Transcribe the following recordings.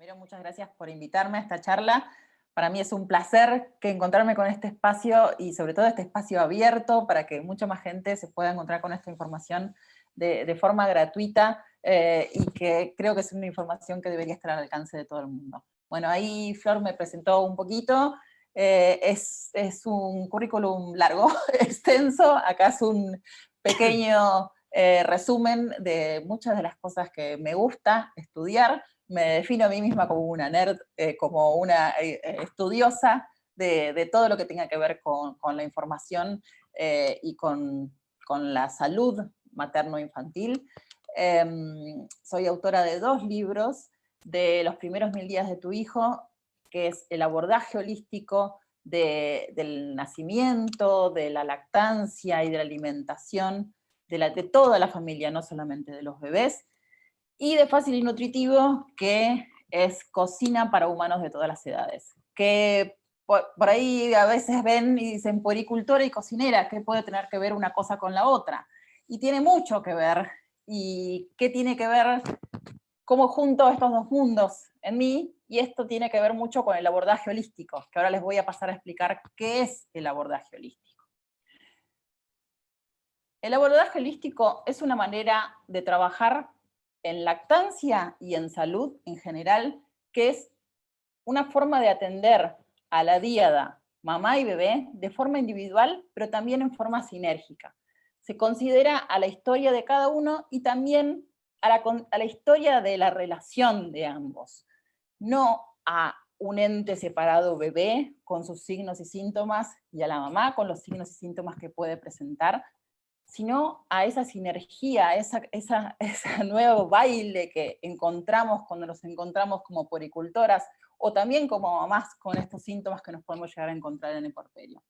Primero, muchas gracias por invitarme a esta charla. Para mí es un placer que encontrarme con este espacio y sobre todo este espacio abierto para que mucha más gente se pueda encontrar con esta información de forma gratuita y que creo que es una información que debería estar al alcance de todo el mundo. Bueno, ahí Flor me presentó un poquito. Es un currículum largo, extenso. Acá es un pequeño resumen de muchas de las cosas que me gusta estudiar. Me defino a mí misma como una nerd, como una estudiosa de todo lo que tenga que ver con la información y con la salud materno-infantil. Soy autora de 2 libros, de Los primeros 1000 días de tu hijo, que es el abordaje holístico del nacimiento, de la lactancia y de la alimentación de toda la familia, no solamente de los bebés, y de Fácil y Nutritivo, que es cocina para humanos de todas las edades. Que por ahí a veces ven y dicen puericultora y cocinera, ¿qué puede tener que ver una cosa con la otra? Y tiene mucho que ver. ¿Y qué tiene que ver? ¿Cómo junto estos dos mundos en mí? Y esto tiene que ver mucho con el abordaje holístico, que ahora les voy a pasar a explicar qué es el abordaje holístico. El abordaje holístico es una manera de trabajar en lactancia y en salud en general, que es una forma de atender a la díada, mamá y bebé, de forma individual, pero también en forma sinérgica. Se considera a la historia de cada uno y también a la historia de la relación de ambos, no a un ente separado bebé con sus signos y síntomas y a la mamá con los signos y síntomas que puede presentar, sino a esa sinergia, a ese nuevo baile que encontramos cuando nos encontramos como puericultoras, o también como mamás con estos síntomas que nos podemos llegar a encontrar en el puerperio.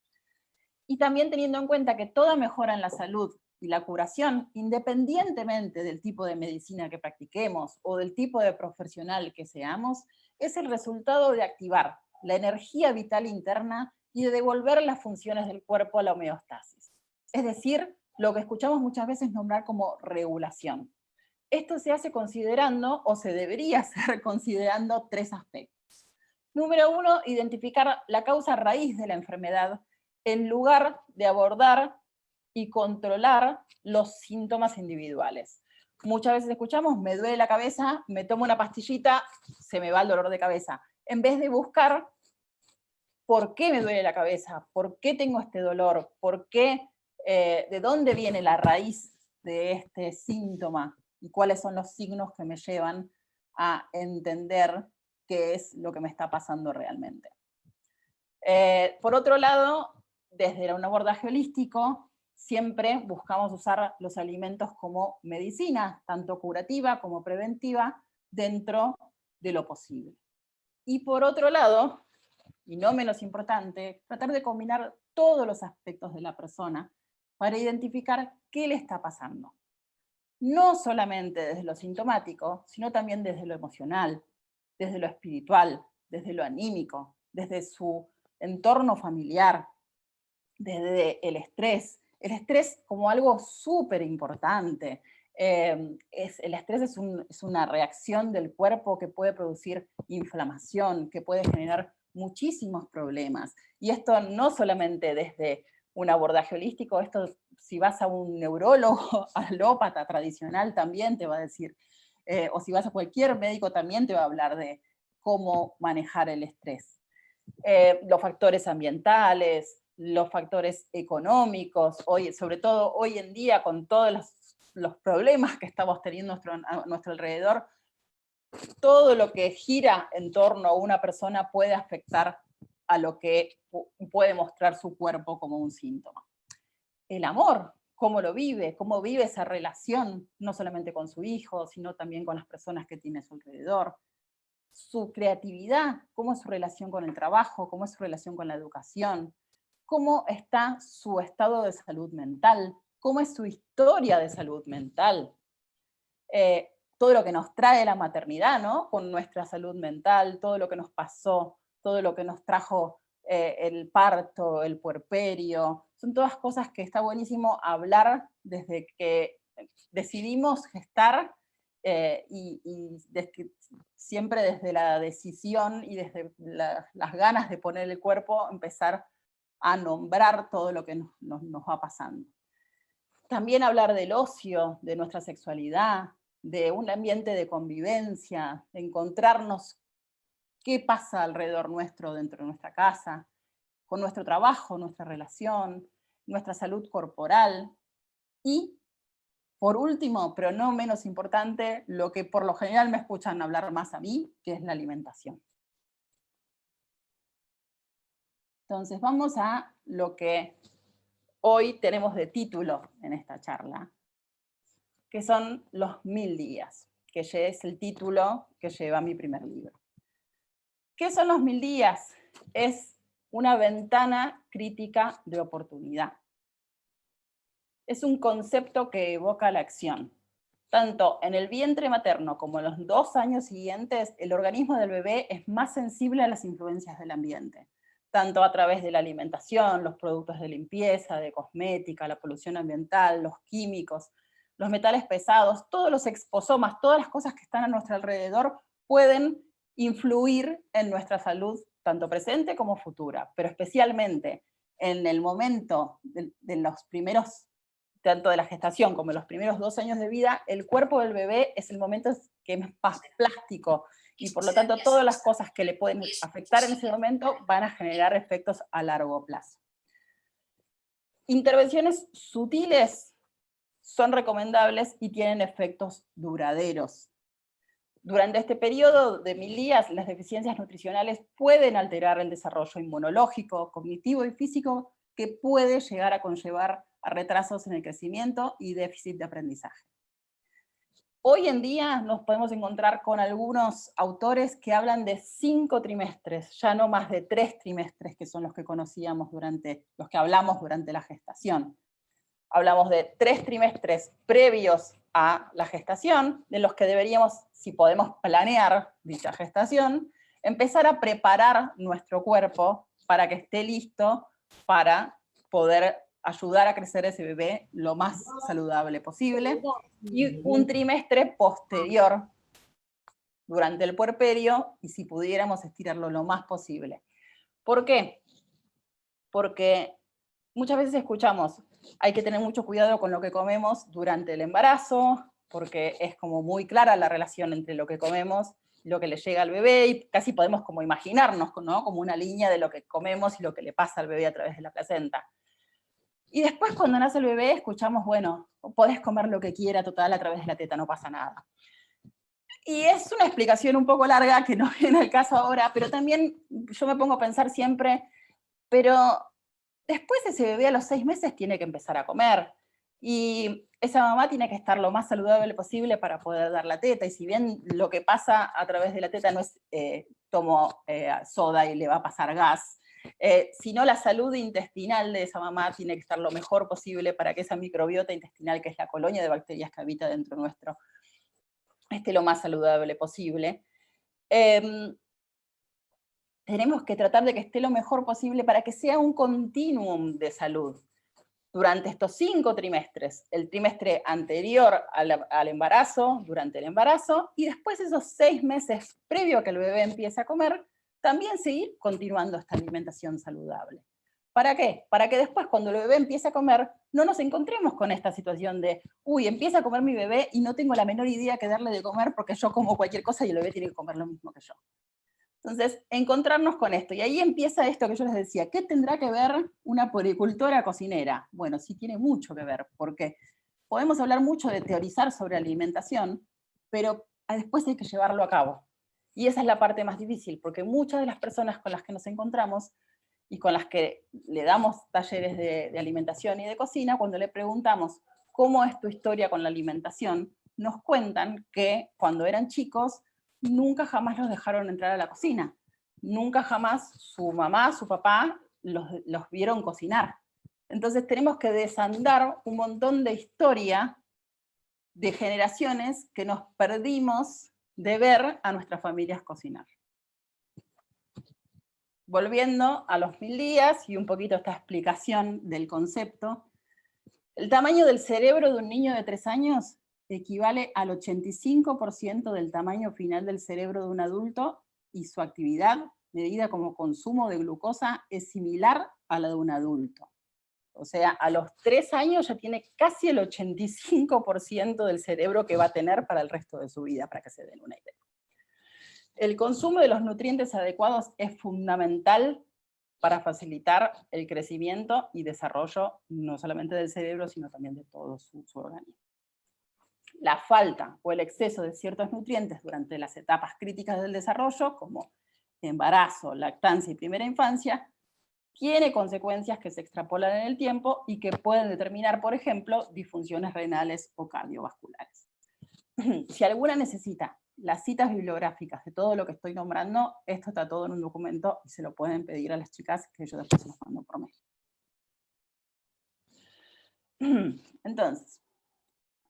Y también teniendo en cuenta que toda mejora en la salud y la curación, independientemente del tipo de medicina que practiquemos o del tipo de profesional que seamos, es el resultado de activar la energía vital interna y de devolver las funciones del cuerpo a la homeostasis. Es decir, lo que escuchamos muchas veces nombrar como regulación. Esto se hace considerando, o se debería hacer considerando, 3 aspectos. Número 1, identificar la causa raíz de la enfermedad en lugar de abordar y controlar los síntomas individuales. Muchas veces escuchamos, me duele la cabeza, me tomo una pastillita, se me va el dolor de cabeza. En vez de buscar por qué me duele la cabeza, por qué tengo este dolor, por qué, de dónde viene la raíz de este síntoma y cuáles son los signos que me llevan a entender qué es lo que me está pasando realmente. Por otro lado, desde un abordaje holístico, siempre buscamos usar los alimentos como medicina, tanto curativa como preventiva, dentro de lo posible. Y por otro lado, y no menos importante, tratar de combinar todos los aspectos de la persona para identificar qué le está pasando. No solamente desde lo sintomático, sino también desde lo emocional, desde lo espiritual, desde lo anímico, desde su entorno familiar, desde el estrés. El estrés como algo súper importante. El estrés es una reacción del cuerpo que puede producir inflamación, que puede generar muchísimos problemas. Y esto no solamente desde un abordaje holístico, esto si vas a un neurólogo, alópata tradicional también te va a decir, o si vas a cualquier médico también te va a hablar de cómo manejar el estrés. Los factores ambientales, los factores económicos, hoy, sobre todo hoy en día con todos los problemas que estamos teniendo a nuestro alrededor, todo lo que gira en torno a una persona puede afectar a lo que puede mostrar su cuerpo como un síntoma. El amor, cómo lo vive, cómo vive esa relación, no solamente con su hijo, sino también con las personas que tiene a su alrededor. Su creatividad, cómo es su relación con el trabajo, cómo es su relación con la educación, cómo está su estado de salud mental, cómo es su historia de salud mental, todo lo que nos trae la maternidad, ¿no? Con nuestra salud mental, todo lo que nos pasó, todo lo que nos trajo el parto, el puerperio, son todas cosas que está buenísimo hablar desde que decidimos gestar siempre desde la decisión y desde las ganas de poner el cuerpo, empezar a nombrar todo lo que nos va pasando. También hablar del ocio, de nuestra sexualidad, de un ambiente de convivencia, de encontrarnos qué pasa alrededor nuestro, dentro de nuestra casa, con nuestro trabajo, nuestra relación, nuestra salud corporal. Y, por último, pero no menos importante, lo que por lo general me escuchan hablar más a mí, que es la alimentación. Entonces vamos a lo que hoy tenemos de título en esta charla, que son los 1000 días, que es el título que lleva mi primer libro. ¿Qué son los 1000 días? Es una ventana crítica de oportunidad. Es un concepto que evoca la acción. Tanto en el vientre materno como en los 2 años siguientes, el organismo del bebé es más sensible a las influencias del ambiente, tanto a través de la alimentación, los productos de limpieza, de cosmética, la polución ambiental, los químicos, los metales pesados, todos los exposomas, todas las cosas que están a nuestro alrededor pueden influir en nuestra salud, tanto presente como futura, pero especialmente en el momento de los primeros, tanto de la gestación como en los primeros 2 años de vida, el cuerpo del bebé es el momento que es más plástico, y por lo tanto todas las cosas que le pueden afectar en ese momento van a generar efectos a largo plazo. Intervenciones sutiles son recomendables y tienen efectos duraderos. Durante este periodo de 1000 días, las deficiencias nutricionales pueden alterar el desarrollo inmunológico, cognitivo y físico, que puede llegar a conllevar a retrasos en el crecimiento y déficit de aprendizaje. Hoy en día nos podemos encontrar con algunos autores que hablan de 5 trimestres, ya no más de 3 trimestres, que son los que conocíamos los que hablamos durante la gestación. Hablamos de 3 trimestres previos a la gestación, de los que deberíamos, si podemos planear dicha gestación, empezar a preparar nuestro cuerpo para que esté listo para poder ayudar a crecer ese bebé lo más saludable posible, y un trimestre posterior, durante el puerperio, y si pudiéramos estirarlo lo más posible. ¿Por qué? Porque muchas veces escuchamos, hay que tener mucho cuidado con lo que comemos durante el embarazo, porque es como muy clara la relación entre lo que comemos y lo que le llega al bebé, y casi podemos como imaginarnos, ¿no?, como una línea de lo que comemos y lo que le pasa al bebé a través de la placenta. Y después cuando nace el bebé escuchamos, bueno, podés comer lo que quiera, total, a través de la teta no pasa nada. Y es una explicación un poco larga que no viene al caso ahora, pero también yo me pongo a pensar siempre, pero después ese bebé a los 6 meses tiene que empezar a comer, y esa mamá tiene que estar lo más saludable posible para poder dar la teta, y si bien lo que pasa a través de la teta no es tomo soda y le va a pasar gas, sino la salud intestinal de esa mamá tiene que estar lo mejor posible para que esa microbiota intestinal, que es la colonia de bacterias que habita dentro nuestro, esté lo más saludable posible. Tenemos que tratar de que esté lo mejor posible para que sea un continuum de salud durante estos 5 trimestres, el trimestre anterior al embarazo, durante el embarazo, y después esos 6 meses previo a que el bebé empiece a comer, también seguir continuando esta alimentación saludable. ¿Para qué? Para que después, cuando el bebé empiece a comer, no nos encontremos con esta situación de, uy, empieza a comer mi bebé y no tengo la menor idea que darle de comer porque yo como cualquier cosa y el bebé tiene que comer lo mismo que yo. Entonces, encontrarnos con esto. Y ahí empieza esto que yo les decía, ¿qué tendrá que ver una puericultora cocinera? Bueno, sí tiene mucho que ver, porque podemos hablar mucho de teorizar sobre alimentación, pero después hay que llevarlo a cabo. Y esa es la parte más difícil, porque muchas de las personas con las que nos encontramos y con las que le damos talleres de alimentación y de cocina, cuando le preguntamos cómo es tu historia con la alimentación, nos cuentan que cuando eran chicos nunca jamás los dejaron entrar a la cocina. Nunca jamás su mamá, su papá los vieron cocinar. Entonces tenemos que desandar un montón de historia de generaciones que nos perdimos de ver a nuestras familias cocinar. Volviendo a los 1000 días y un poquito esta explicación del concepto, el tamaño del cerebro de un niño de 3 años equivale al 85% del tamaño final del cerebro de un adulto y su actividad, medida como consumo de glucosa, es similar a la de un adulto. O sea, a los 3 años ya tiene casi el 85% del cerebro que va a tener para el resto de su vida, para que se den una idea. El consumo de los nutrientes adecuados es fundamental para facilitar el crecimiento y desarrollo, no solamente del cerebro, sino también de todo su organismo. La falta o el exceso de ciertos nutrientes durante las etapas críticas del desarrollo, como embarazo, lactancia y primera infancia, tiene consecuencias que se extrapolan en el tiempo y que pueden determinar, por ejemplo, disfunciones renales o cardiovasculares. Si alguna necesita las citas bibliográficas de todo lo que estoy nombrando, esto está todo en un documento y se lo pueden pedir a las chicas, que yo después se los mando por mail. Entonces,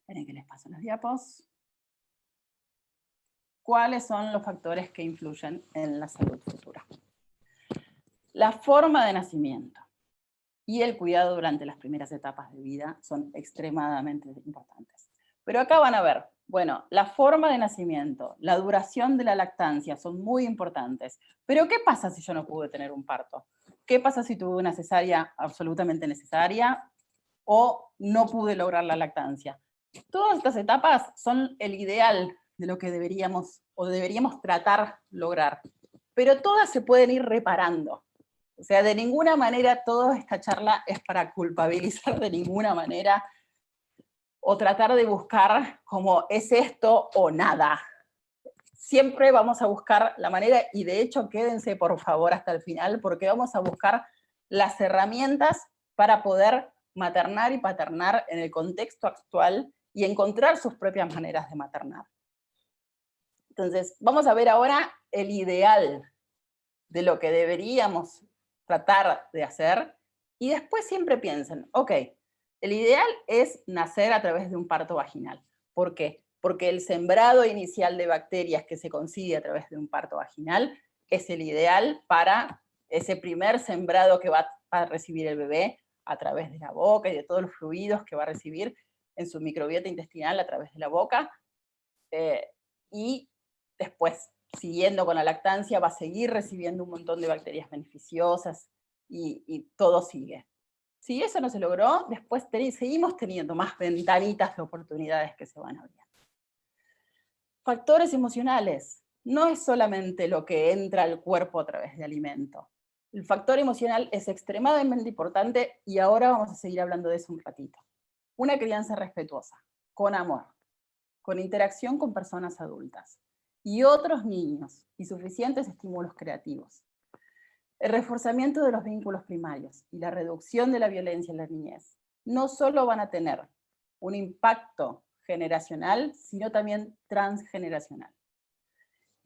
esperen que les paso los diapos. ¿Cuáles son los factores que influyen en la salud futura? La forma de nacimiento y el cuidado durante las primeras etapas de vida son extremadamente importantes. Pero acá van a ver, bueno, la forma de nacimiento, la duración de la lactancia son muy importantes. Pero ¿qué pasa si yo no pude tener un parto? ¿Qué pasa si tuve una cesárea absolutamente necesaria o no pude lograr la lactancia? Todas estas etapas son el ideal de lo que deberíamos tratar lograr. Pero todas se pueden ir reparando. O sea, de ninguna manera toda esta charla es para culpabilizar de ninguna manera o tratar de buscar como es esto o nada. Siempre vamos a buscar la manera, y de hecho quédense por favor hasta el final, porque vamos a buscar las herramientas para poder maternar y paternar en el contexto actual y encontrar sus propias maneras de maternar. Entonces, vamos a ver ahora el ideal de lo que deberíamos tratar de hacer, y después siempre piensen, ok, el ideal es nacer a través de un parto vaginal. ¿Por qué? Porque el sembrado inicial de bacterias que se consigue a través de un parto vaginal es el ideal para ese primer sembrado que va a recibir el bebé a través de la boca y de todos los fluidos que va a recibir en su microbiota intestinal a través de la boca, y después, siguiendo con la lactancia, va a seguir recibiendo un montón de bacterias beneficiosas y todo sigue. Si eso no se logró, después seguimos teniendo más ventanitas de oportunidades que se van abriendo. Factores emocionales. No es solamente lo que entra al cuerpo a través de alimento. El factor emocional es extremadamente importante y ahora vamos a seguir hablando de eso un ratito. Una crianza respetuosa, con amor, con interacción con personas adultas y otros niños y suficientes estímulos creativos. El reforzamiento de los vínculos primarios y la reducción de la violencia en la niñez no solo van a tener un impacto generacional, sino también transgeneracional.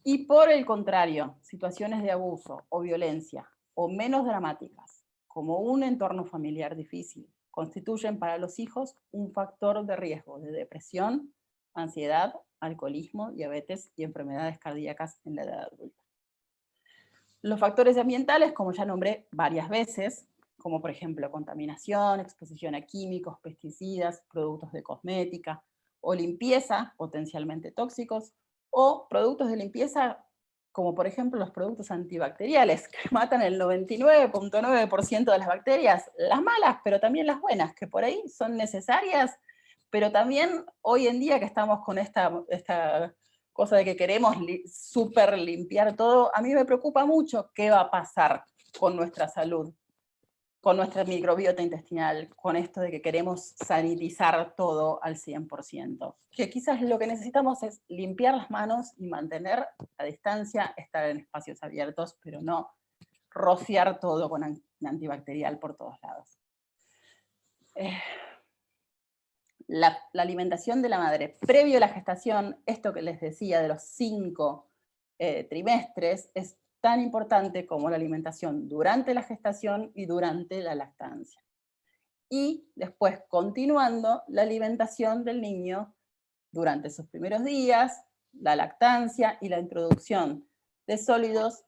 Y por el contrario, situaciones de abuso o violencia, o menos dramáticas, como un entorno familiar difícil, constituyen para los hijos un factor de riesgo de depresión, ansiedad, alcoholismo, diabetes y enfermedades cardíacas en la edad adulta. Los factores ambientales, como ya nombré varias veces, como por ejemplo contaminación, exposición a químicos, pesticidas, productos de cosmética, o limpieza, potencialmente tóxicos, o productos de limpieza, como por ejemplo los productos antibacteriales, que matan el 99.9% de las bacterias, las malas, pero también las buenas, que por ahí son necesarias, pero también hoy en día que estamos con esta cosa de que queremos súper limpiar todo, a mí me preocupa mucho qué va a pasar con nuestra salud, con nuestra microbiota intestinal, con esto de que queremos sanitizar todo al 100%. Que quizás lo que necesitamos es limpiar las manos y mantener la distancia, estar en espacios abiertos, pero no rociar todo con antibacterial por todos lados. La alimentación de la madre previo a la gestación, esto que les decía de los 5 trimestres, es tan importante como la alimentación durante la gestación y durante la lactancia. Y después, continuando, la alimentación del niño durante sus primeros días, la lactancia y la introducción de sólidos.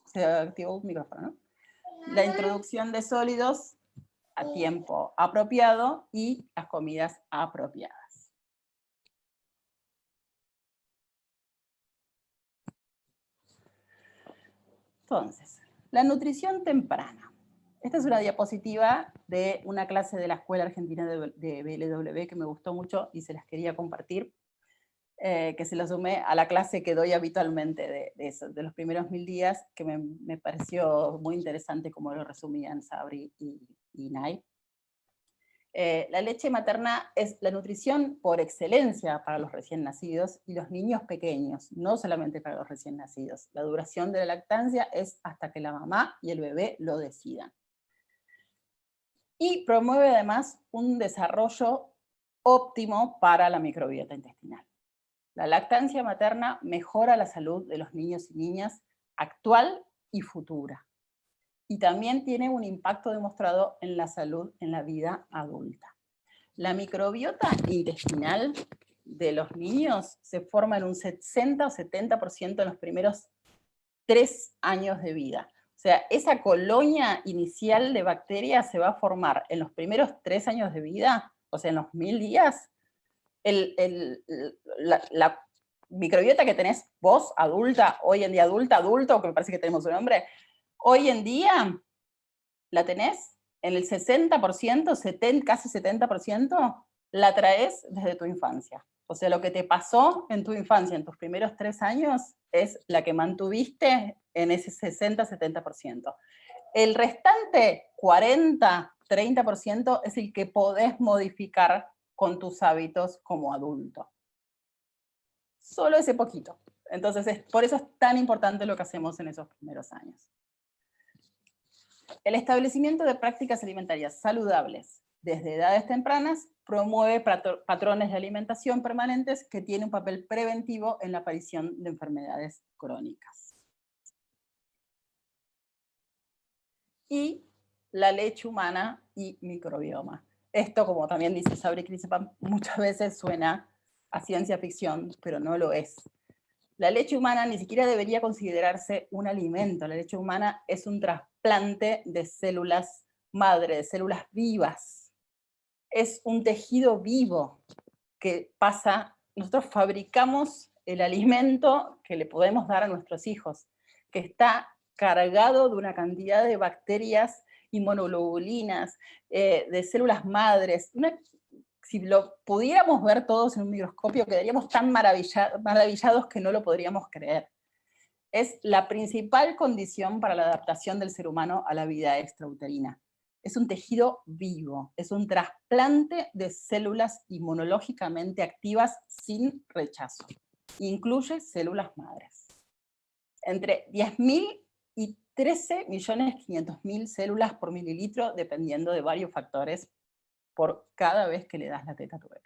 Se activó un micrófono, ¿no? La introducción de sólidos a tiempo apropiado y las comidas apropiadas. Entonces, la nutrición temprana. Esta es una diapositiva de una clase de la Escuela Argentina de BLW que me gustó mucho y se las quería compartir, que se la sumé a la clase que doy habitualmente de los primeros 1000 días, que me pareció muy interesante como lo resumían Sabri y Nay. La leche materna es la nutrición por excelencia para los recién nacidos y los niños pequeños, no solamente para los recién nacidos. La duración de la lactancia es hasta que la mamá y el bebé lo decidan. Y promueve además un desarrollo óptimo para la microbiota intestinal. La lactancia materna mejora la salud de los niños y niñas actual y futura. Y también tiene un impacto demostrado en la salud en la vida adulta. La microbiota intestinal de los niños se forma en un 60 o 70% en los primeros 3 años de vida. O sea, esa colonia inicial de bacterias se va a formar en los primeros 3 años de vida, o sea, en los 1000 días. La microbiota que tenés vos, adulta, hoy en día adulto, que me parece que tenemos un nombre, hoy en día la tenés en el 60%, casi 70%, la traes desde tu infancia. O sea, lo que te pasó en tu infancia, en tus primeros 3 años, es la que mantuviste en ese 60-70%. El restante 40-30% es el que podés modificar con tus hábitos como adulto. Solo ese poquito. Entonces, por eso es tan importante lo que hacemos en esos primeros años. El establecimiento de prácticas alimentarias saludables desde edades tempranas promueve patrones de alimentación permanentes que tienen un papel preventivo en la aparición de enfermedades crónicas. Y la leche humana y microbioma. Esto, como también dice Sabri Krisepan, muchas veces suena a ciencia ficción, pero no lo es. La leche humana ni siquiera debería considerarse un alimento. La leche humana es un trasplante de células madre, de células vivas. Es un tejido vivo que pasa, nosotros fabricamos el alimento que le podemos dar a nuestros hijos, que está cargado de una cantidad de bacterias inmunoglobulinas, de células madres. Si lo pudiéramos ver todos en un microscopio, quedaríamos tan maravillados que no lo podríamos creer. Es la principal condición para la adaptación del ser humano a la vida extrauterina. Es un tejido vivo, es un trasplante de células inmunológicamente activas sin rechazo. Incluye células madres. Entre 10.000 y 13.500.000 células por mililitro, dependiendo de varios factores, por cada vez que le das la teta a tu bebé.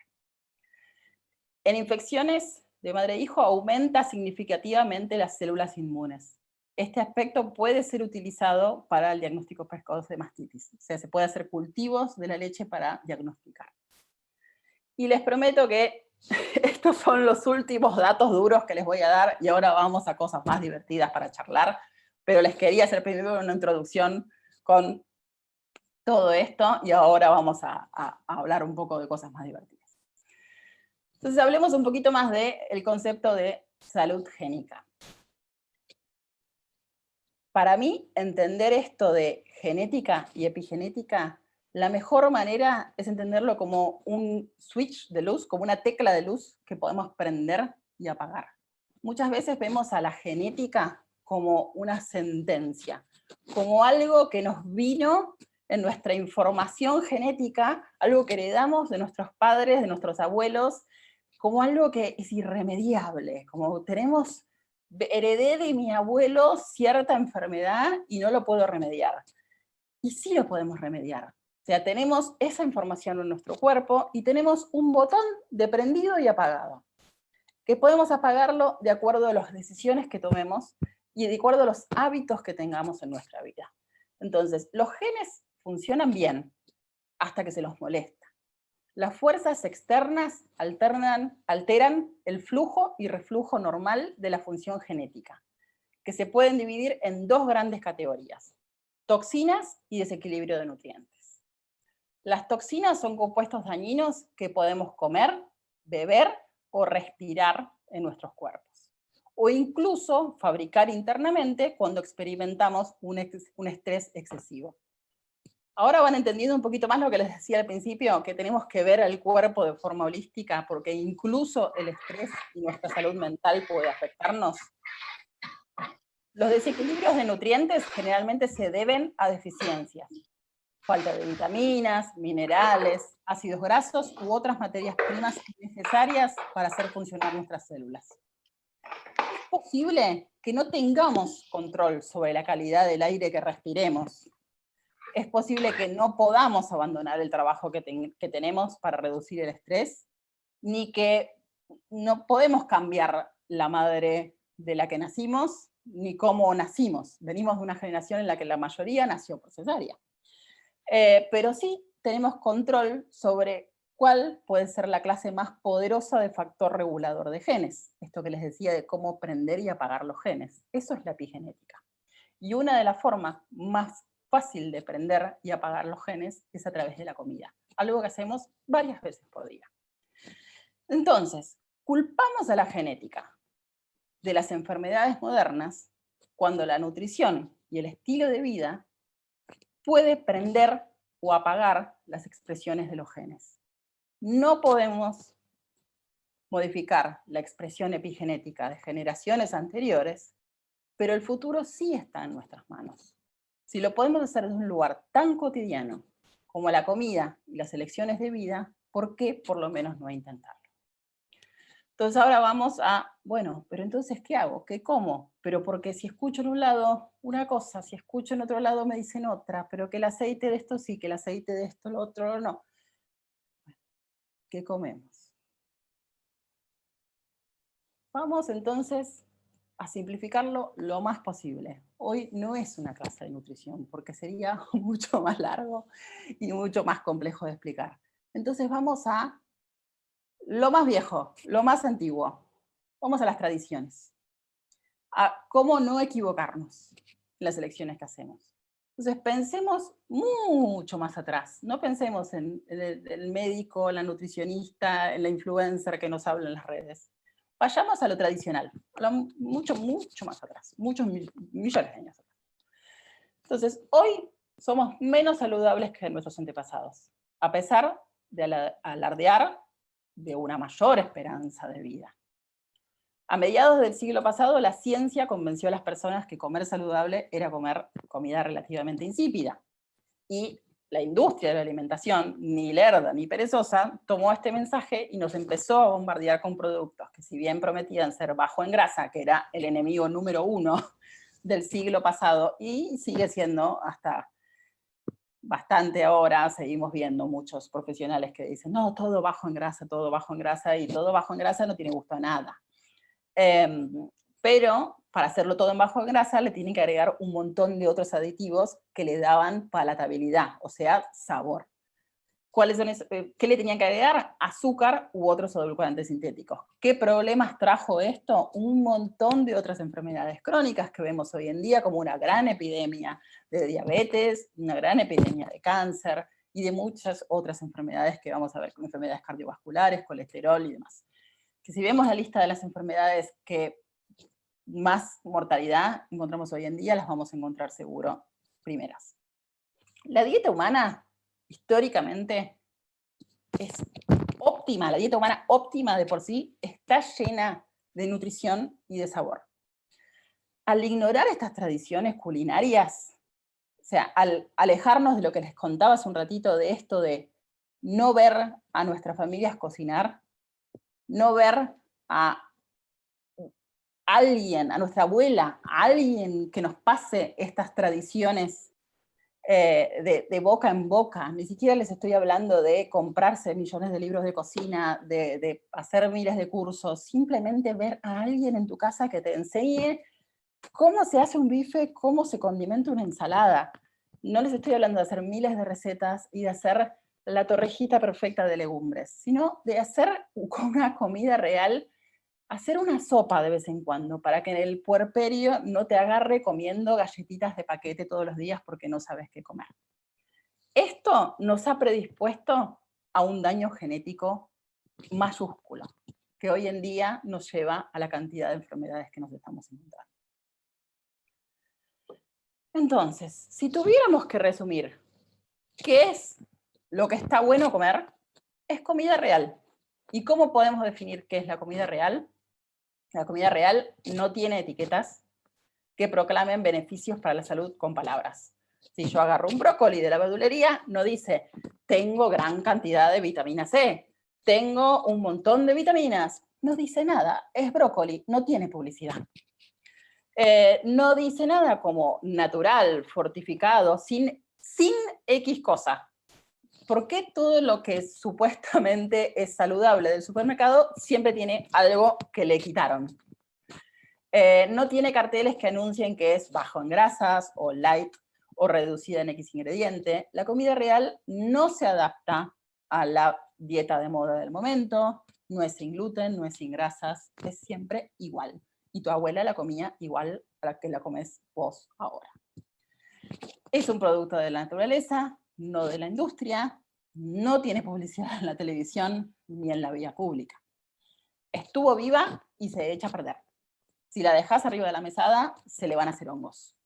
En infecciones de madre-hijo aumenta significativamente las células inmunes. Este aspecto puede ser utilizado para el diagnóstico precoz de mastitis. O sea, se puede hacer cultivos de la leche para diagnosticar. Y les prometo que estos son los últimos datos duros que les voy a dar, y ahora vamos a cosas más divertidas para charlar, pero les quería hacer primero una introducción con todo esto, y ahora vamos a hablar un poco de cosas más divertidas. Entonces hablemos un poquito más del concepto de salud génica. Para mí, entender esto de genética y epigenética, la mejor manera es entenderlo como un switch de luz, como una tecla de luz que podemos prender y apagar. Muchas veces vemos a la genética como una sentencia, como algo que nos vino en nuestra información genética, algo que heredamos de nuestros padres, de nuestros abuelos, como algo que es irremediable, como heredé de mi abuelo cierta enfermedad y no lo puedo remediar. Y sí lo podemos remediar. O sea, tenemos esa información en nuestro cuerpo y tenemos un botón de prendido y apagado, que podemos apagarlo de acuerdo a las decisiones que tomemos y de acuerdo a los hábitos que tengamos en nuestra vida. Entonces, los genes funcionan bien hasta que se los molesta. Las fuerzas externas alteran el flujo y reflujo normal de la función genética, que se pueden dividir en dos grandes categorías: toxinas y desequilibrio de nutrientes. Las toxinas son compuestos dañinos que podemos comer, beber o respirar en nuestros cuerpos, o incluso fabricar internamente cuando experimentamos un estrés excesivo. Ahora van entendiendo un poquito más lo que les decía al principio, que tenemos que ver al cuerpo de forma holística, porque incluso el estrés y nuestra salud mental puede afectarnos. Los desequilibrios de nutrientes generalmente se deben a deficiencias, falta de vitaminas, minerales, ácidos grasos u otras materias primas necesarias para hacer funcionar nuestras células. Es posible que no tengamos control sobre la calidad del aire que respiremos. Es posible que no podamos abandonar el trabajo que tenemos para reducir el estrés, ni que no podemos cambiar la madre de la que nacimos, ni cómo nacimos. Venimos de una generación en la que la mayoría nació por cesárea. Pero sí tenemos control sobre cuál puede ser la clase más poderosa de factor regulador de genes. Esto que les decía de cómo prender y apagar los genes. Eso es la epigenética. Y una de las formas más fácil de prender y apagar los genes es a través de la comida. Algo que hacemos varias veces por día. Entonces, culpamos a la genética de las enfermedades modernas cuando la nutrición y el estilo de vida puede prender o apagar las expresiones de los genes. No podemos modificar la expresión epigenética de generaciones anteriores, pero el futuro sí está en nuestras manos. Si lo podemos hacer desde un lugar tan cotidiano como la comida y las elecciones de vida, ¿por qué por lo menos no intentarlo? Entonces ahora vamos a, bueno, pero entonces ¿qué hago? ¿Qué como? Pero porque si escucho en un lado una cosa, si escucho en otro lado me dicen otra, pero que el aceite de esto sí, que el aceite de esto, lo otro no. ¿Qué comemos? Vamos entonces a simplificarlo lo más posible. Hoy no es una clase de nutrición, porque sería mucho más largo y mucho más complejo de explicar. Entonces vamos a lo más viejo, lo más antiguo. Vamos a las tradiciones. A cómo no equivocarnos en las elecciones que hacemos. Entonces pensemos mucho más atrás. No pensemos en el médico, la nutricionista, en la influencer que nos habla en las redes. Vayamos a lo tradicional, mucho más atrás, muchos millones de años atrás. Entonces, hoy somos menos saludables que nuestros antepasados, a pesar de alardear de una mayor esperanza de vida. A mediados del siglo pasado, la ciencia convenció a las personas que comer saludable era comer comida relativamente insípida. Y la industria de la alimentación, ni lerda ni perezosa, tomó este mensaje y nos empezó a bombardear con productos que, si bien prometían ser bajo en grasa, que era el enemigo número 1 del siglo pasado, y sigue siendo hasta bastante ahora, seguimos viendo muchos profesionales que dicen, no, todo bajo en grasa, y todo bajo en grasa no tiene gusto a nada. Pero para hacerlo todo en bajo en grasa le tienen que agregar un montón de otros aditivos que le daban palatabilidad, o sea, sabor. ¿Cuáles son esos? ¿Qué le tenían que agregar? Azúcar u otros edulcorantes sintéticos. ¿Qué problemas trajo esto? Un montón de otras enfermedades crónicas que vemos hoy en día, como una gran epidemia de diabetes, una gran epidemia de cáncer y de muchas otras enfermedades que vamos a ver, como enfermedades cardiovasculares, colesterol y demás. Que si vemos la lista de las enfermedades que más mortalidad encontramos hoy en día, las vamos a encontrar seguro primeras. La dieta humana, históricamente, es óptima. La dieta humana óptima de por sí está llena de nutrición y de sabor. Al ignorar estas tradiciones culinarias, o sea, al alejarnos de lo que les contaba hace un ratito, de esto de no ver a nuestras familias cocinar, no ver a alguien, a nuestra abuela, a alguien que nos pase estas tradiciones de boca en boca. Ni siquiera les estoy hablando de comprarse millones de libros de cocina, de hacer miles de cursos, simplemente ver a alguien en tu casa que te enseñe cómo se hace un bife, cómo se condimenta una ensalada. No les estoy hablando de hacer miles de recetas y de hacer la torrejita perfecta de legumbres, sino de hacer una comida real, hacer una sopa de vez en cuando, para que el puerperio no te agarre comiendo galletitas de paquete todos los días porque no sabes qué comer. Esto nos ha predispuesto a un daño genético mayúsculo, que hoy en día nos lleva a la cantidad de enfermedades que nos estamos encontrando. Entonces, si tuviéramos que resumir, ¿qué es lo que está bueno comer? Es comida real. ¿Y cómo podemos definir qué es la comida real? La comida real no tiene etiquetas que proclamen beneficios para la salud con palabras. Si yo agarro un brócoli de la verdulería, no dice, tengo gran cantidad de vitamina C, tengo un montón de vitaminas. No dice nada, es brócoli, no tiene publicidad. No dice nada como natural, fortificado, sin X cosa. ¿Por qué todo lo que supuestamente es saludable del supermercado siempre tiene algo que le quitaron? No tiene carteles que anuncien que es bajo en grasas, o light, o reducida en X ingrediente. La comida real no se adapta a la dieta de moda del momento, no es sin gluten, no es sin grasas, es siempre igual. Y tu abuela la comía igual a la que la comes vos ahora. Es un producto de la naturaleza, no de la industria, no tiene publicidad en la televisión ni en la vía pública. Estuvo viva y se echa a perder. Si la dejas arriba de la mesada, se le van a hacer hongos.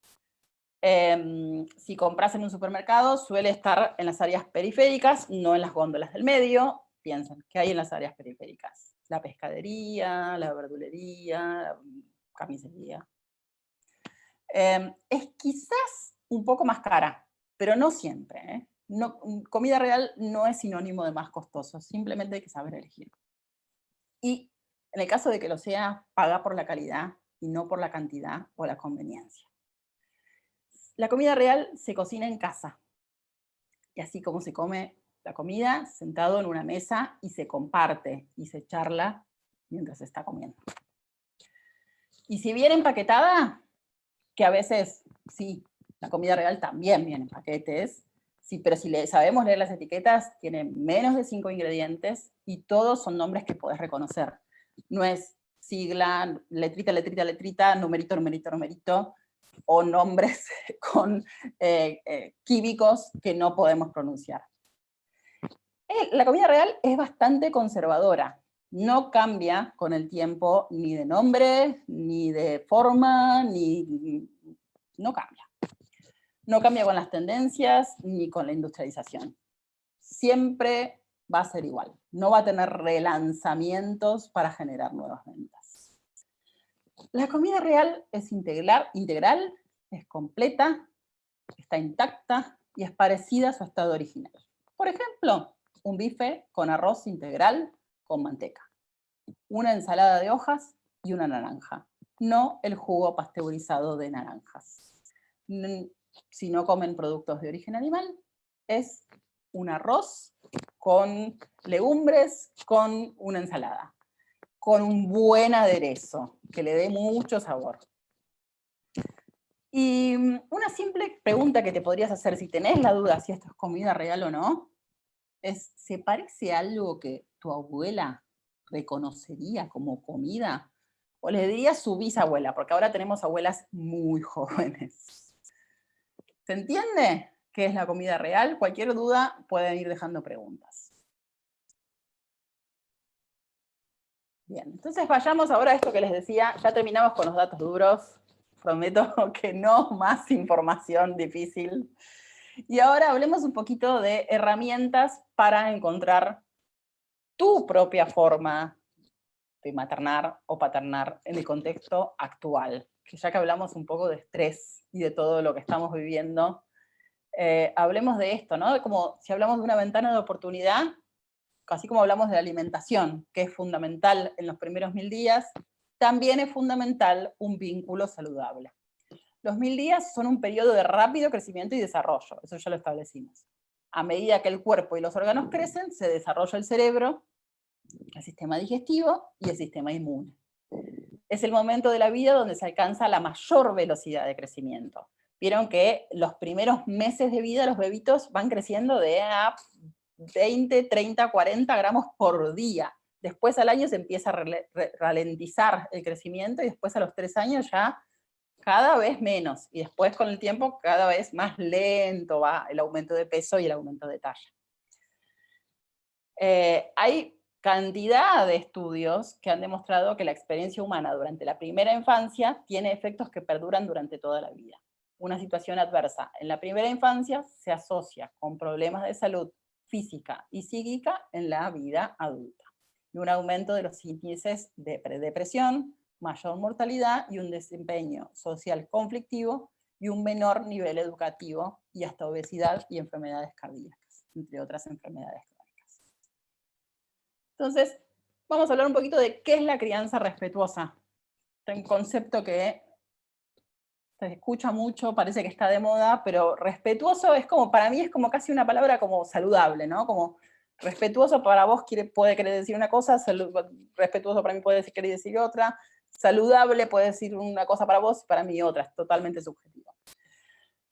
Si compras en un supermercado, suele estar en las áreas periféricas, no en las góndolas del medio. Piensen, ¿qué hay en las áreas periféricas? La pescadería, la verdulería, la carnicería. Es quizás un poco más cara, pero no siempre, ¿eh? No, comida real no es sinónimo de más costoso, simplemente hay que saber elegir. Y en el caso de que lo sea, paga por la calidad y no por la cantidad o la conveniencia. La comida real se cocina en casa, y así como se come la comida, sentado en una mesa y se comparte y se charla mientras se está comiendo. Y si viene empaquetada, que a veces, sí, la comida real también viene en paquetes, sí, pero si sabemos leer las etiquetas, tiene menos de 5 ingredientes y todos son nombres que podés reconocer. No es sigla, letrita, letrita, letrita, numerito, numerito, numerito, o nombres con químicos que no podemos pronunciar. La comida real es bastante conservadora. No cambia con el tiempo ni de nombre, ni de forma, no cambia. No cambia con las tendencias ni con la industrialización. Siempre va a ser igual. No va a tener relanzamientos para generar nuevas ventas. La comida real es integral, es completa, está intacta y es parecida a su estado original. Por ejemplo, un bife con arroz integral con manteca, una ensalada de hojas y una naranja, no el jugo pasteurizado de naranjas. Si no comen productos de origen animal, es un arroz con legumbres, con una ensalada, con un buen aderezo, que le dé mucho sabor. Y una simple pregunta que te podrías hacer si tenés la duda si esto es comida real o no, es, ¿se parece a algo que tu abuela reconocería como comida? O le diría su bisabuela, porque ahora tenemos abuelas muy jóvenes. ¿Se entiende qué es la comida real? Cualquier duda pueden ir dejando preguntas. Bien, entonces vayamos ahora a esto que les decía, ya terminamos con los datos duros, prometo que no más información difícil. Y ahora hablemos un poquito de herramientas para encontrar tu propia forma de maternar o paternar en el contexto actual. Que ya que hablamos un poco de estrés y de todo lo que estamos viviendo, hablemos de esto, ¿no? Como si hablamos de una ventana de oportunidad, así como hablamos de la alimentación, que es fundamental en los primeros 1000 días, también es fundamental un vínculo saludable. Los 1000 días son un periodo de rápido crecimiento y desarrollo, eso ya lo establecimos. A medida que el cuerpo y los órganos crecen, se desarrolla el cerebro, el sistema digestivo y el sistema inmune. Es el momento de la vida donde se alcanza la mayor velocidad de crecimiento. Vieron que los primeros meses de vida los bebitos van creciendo de a 20, 30, 40 gramos por día. Después al año se empieza a ralentizar el crecimiento y después a los 3 años ya cada vez menos, y después con el tiempo cada vez más lento va el aumento de peso y el aumento de talla. Hay cantidad de estudios que han demostrado que la experiencia humana durante la primera infancia tiene efectos que perduran durante toda la vida. Una situación adversa en la primera infancia se asocia con problemas de salud física y psíquica en la vida adulta, y un aumento de los índices de depresión, mayor mortalidad y un desempeño social conflictivo y un menor nivel educativo y hasta obesidad y enfermedades cardíacas, entre otras enfermedades crónicas. Entonces, vamos a hablar un poquito de qué es la crianza respetuosa. Es un concepto que se escucha mucho, parece que está de moda, pero respetuoso es como, para mí es como casi una palabra como saludable, ¿no? Como respetuoso para vos puede querer decir una cosa, respetuoso para mí puede querer decir otra, saludable puede decir una cosa para vos y para mí otra, es totalmente subjetivo.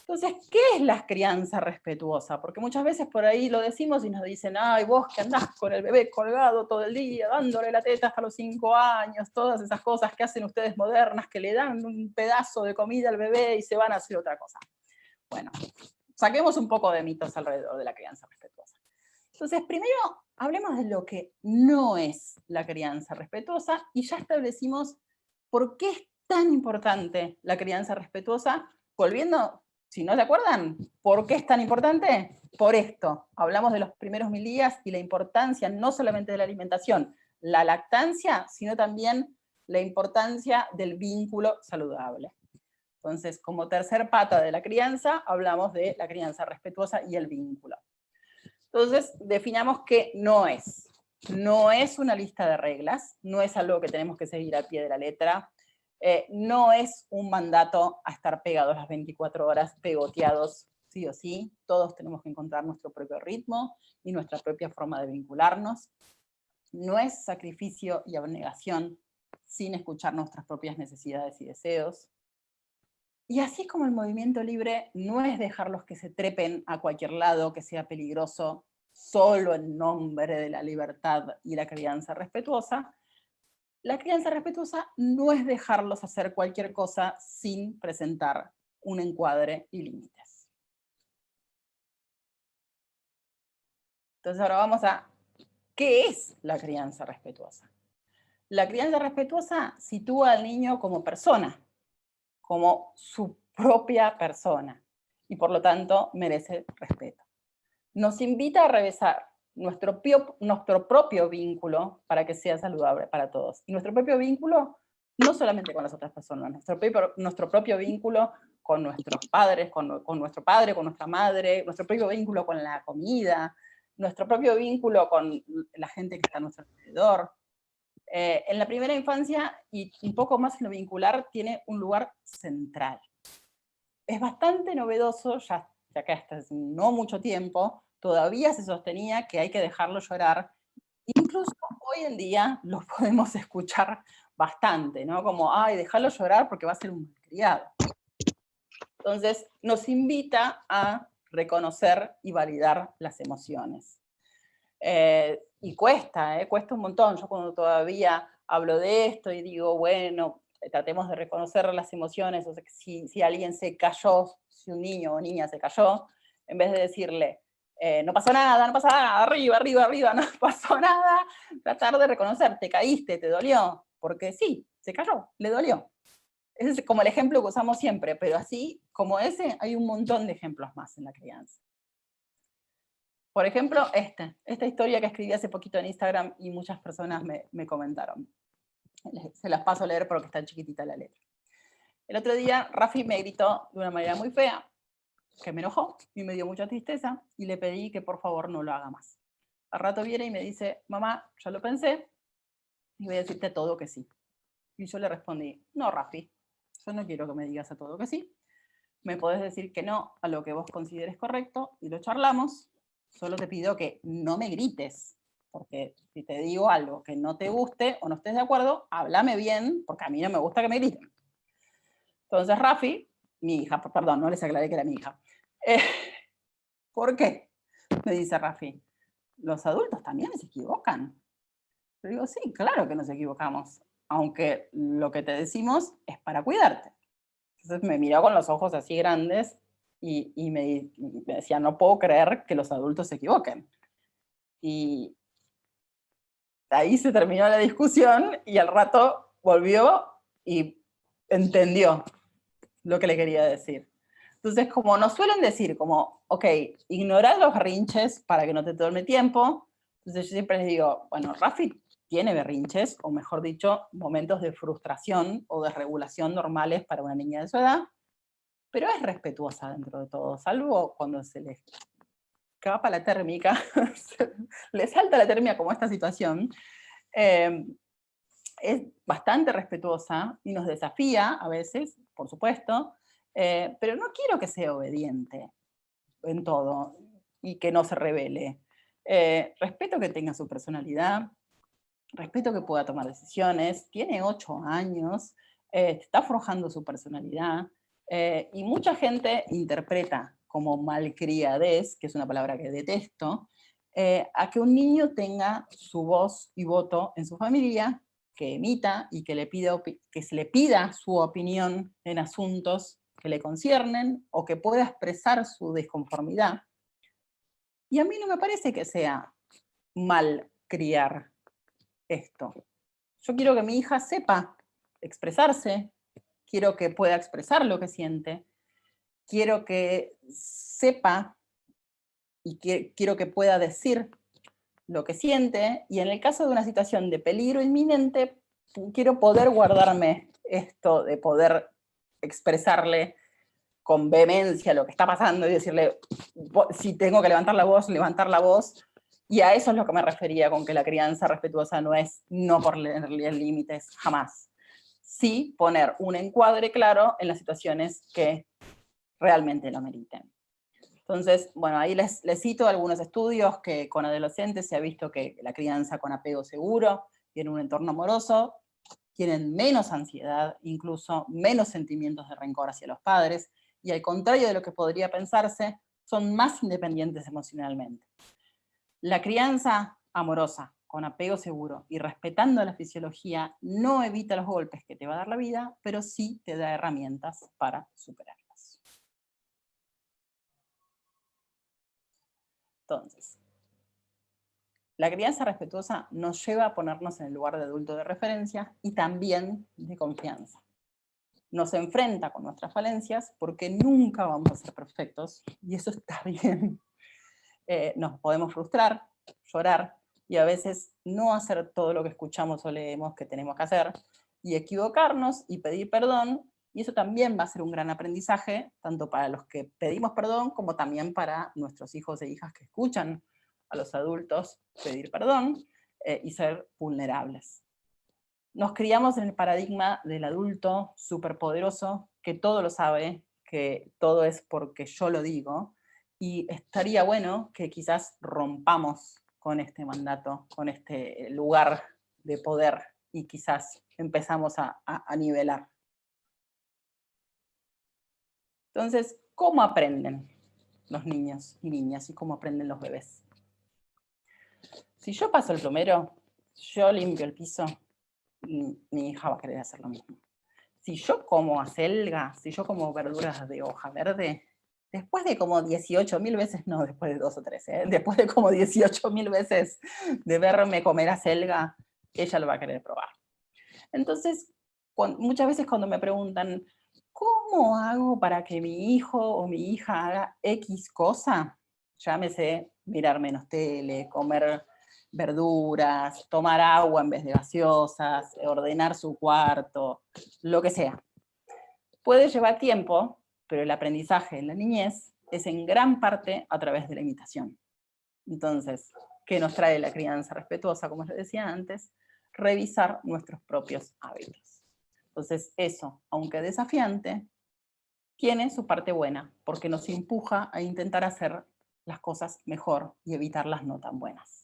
Entonces, ¿qué es la crianza respetuosa? Porque muchas veces por ahí lo decimos y nos dicen, ay, vos que andás con el bebé colgado todo el día, dándole la teta hasta los 5 años, todas esas cosas que hacen ustedes modernas, que le dan un pedazo de comida al bebé y se van a hacer otra cosa. Bueno, saquemos un poco de mitos alrededor de la crianza respetuosa. Entonces, primero, hablemos de lo que no es la crianza respetuosa y ya establecimos por qué es tan importante la crianza respetuosa, volviendo. Si no se acuerdan, ¿por qué es tan importante? Por esto. Hablamos de los primeros 1000 días y la importancia no solamente de la alimentación, la lactancia, sino también la importancia del vínculo saludable. Entonces, como tercer pata de la crianza, hablamos de la crianza respetuosa y el vínculo. Entonces, definamos qué no es. No es una lista de reglas, no es algo que tenemos que seguir al pie de la letra, no es un mandato a estar pegados las 24 horas, pegoteados sí o sí. Todos tenemos que encontrar nuestro propio ritmo y nuestra propia forma de vincularnos. No es sacrificio y abnegación sin escuchar nuestras propias necesidades y deseos. Y así como el movimiento libre no es dejarlos que se trepen a cualquier lado que sea peligroso solo en nombre de la libertad y la crianza respetuosa, la crianza respetuosa no es dejarlos hacer cualquier cosa sin presentar un encuadre y límites. Entonces ahora vamos a, ¿qué es la crianza respetuosa? La crianza respetuosa sitúa al niño como persona, como su propia persona, y por lo tanto merece respeto. Nos invita a revisar nuestro propio vínculo para que sea saludable para todos. Y nuestro propio vínculo no solamente con las otras personas, nuestro propio vínculo con nuestros padres, con nuestro padre, con nuestra madre, nuestro propio vínculo con la comida, nuestro propio vínculo con la gente que está a nuestro alrededor. En la primera infancia, y un poco más en lo vincular, tiene un lugar central. Es bastante novedoso, ya que hasta no mucho tiempo, todavía se sostenía que hay que dejarlo llorar. Incluso hoy en día lo podemos escuchar bastante, ¿no? Como, ay, déjalo llorar porque va a ser un malcriado. Entonces, nos invita a reconocer y validar las emociones. Y cuesta un montón. Yo cuando todavía hablo de esto y digo, bueno, tratemos de reconocer las emociones, o sea, si alguien se cayó, si un niño o niña se cayó, en vez de decirle, no pasó nada, arriba, arriba, arriba, no pasó nada, tratar de reconocer, te caíste, te dolió, porque sí, se cayó, le dolió. Ese es como el ejemplo que usamos siempre, pero así como ese hay un montón de ejemplos más en la crianza. Por ejemplo, esta historia que escribí hace poquito en Instagram y muchas personas me comentaron. Se las paso a leer porque está chiquitita la letra. El otro día Rafi me gritó de una manera muy fea, que me enojó y me dio mucha tristeza, y le pedí que por favor no lo haga más. Al rato viene y me dice, mamá, ya lo pensé y voy a decirte a todo que sí. Y yo le respondí, no, Rafi, yo no quiero que me digas a todo que sí. Me podés decir que no a lo que vos consideres correcto y lo charlamos. Solo te pido que no me grites, porque si te digo algo que no te guste o no estés de acuerdo, háblame bien, porque a mí no me gusta que me griten. Entonces Rafi, mi hija, perdón, no les aclaré que era mi hija. ¿Por qué? Me dice Rafi, los adultos también se equivocan. Yo digo, sí, claro que nos equivocamos, aunque lo que te decimos es para cuidarte. Entonces me miró con los ojos así grandes y me decía, no puedo creer que los adultos se equivoquen. Y ahí se terminó la discusión y al rato volvió y entendió lo que le quería decir. Entonces, como nos suelen decir, como, ok, ignorad los berrinches para que no te tome tiempo. Entonces yo siempre les digo, bueno, Rafi tiene berrinches, o mejor dicho, momentos de frustración o de regulación normales para una niña de su edad, pero es respetuosa dentro de todo, salvo cuando se le escapa la térmica, le salta la térmica como esta situación, es bastante respetuosa y nos desafía a veces, por supuesto, pero no quiero que sea obediente en todo y que no se rebele. Respeto que tenga su personalidad, respeto que pueda tomar decisiones, tiene 8 años, está forjando su personalidad, y mucha gente interpreta como malcriadez, que es una palabra que detesto, a que un niño tenga su voz y voto en su familia, que emita y que, que se le pida su opinión en asuntos que le conciernen o que pueda expresar su disconformidad. Y a mí no me parece que sea mal criar esto. Yo quiero que mi hija sepa expresarse, quiero que pueda expresar lo que siente, quiero que sepa y quiero que pueda decir lo que siente, y en el caso de una situación de peligro inminente, quiero poder guardarme esto de poder expresarle con vehemencia lo que está pasando y decirle, si tengo que levantar la voz, y a eso es lo que me refería con que la crianza respetuosa no es no poner límites, jamás. Sí poner un encuadre claro en las situaciones que realmente lo meriten. Entonces, bueno, ahí les cito algunos estudios que con adolescentes se ha visto que la crianza con apego seguro y en un entorno amoroso tienen menos ansiedad, incluso menos sentimientos de rencor hacia los padres, y al contrario de lo que podría pensarse, son más independientes emocionalmente. La crianza amorosa, con apego seguro y respetando la fisiología, no evita los golpes que te va a dar la vida, pero sí te da herramientas para superarlas. Entonces, la crianza respetuosa nos lleva a ponernos en el lugar de adulto de referencia y también de confianza. Nos enfrenta con nuestras falencias porque nunca vamos a ser perfectos y eso está bien. Nos podemos frustrar, llorar y a veces no hacer todo lo que escuchamos o leemos que tenemos que hacer y equivocarnos y pedir perdón, y eso también va a ser un gran aprendizaje tanto para los que pedimos perdón como también para nuestros hijos e hijas que escuchan a los adultos pedir perdón y ser vulnerables. Nos criamos en el paradigma del adulto superpoderoso que todo lo sabe, que todo es porque yo lo digo, y estaría bueno que quizás rompamos con este mandato, con este lugar de poder, y quizás empezamos a nivelar. Entonces, ¿cómo aprenden los niños y niñas y cómo aprenden los bebés? Si yo paso el plomero, yo limpio el piso, mi hija va a querer hacer lo mismo. Si yo como acelga, si yo como verduras de hoja verde, después de como 18.000 veces, no después de 2 o 3, después de como 18.000 veces de verme comer acelga, ella lo va a querer probar. Entonces, muchas veces cuando me preguntan, ¿cómo hago para que mi hijo o mi hija haga X cosa? Llámese mirar menos tele, comer verduras, tomar agua en vez de gaseosas, ordenar su cuarto, lo que sea. Puede llevar tiempo, pero el aprendizaje en la niñez es en gran parte a través de la imitación. Entonces, ¿qué nos trae la crianza respetuosa, como les decía antes? Revisar nuestros propios hábitos. Entonces, eso, aunque desafiante, tiene su parte buena, porque nos empuja a intentar hacer las cosas mejor y evitar las no tan buenas.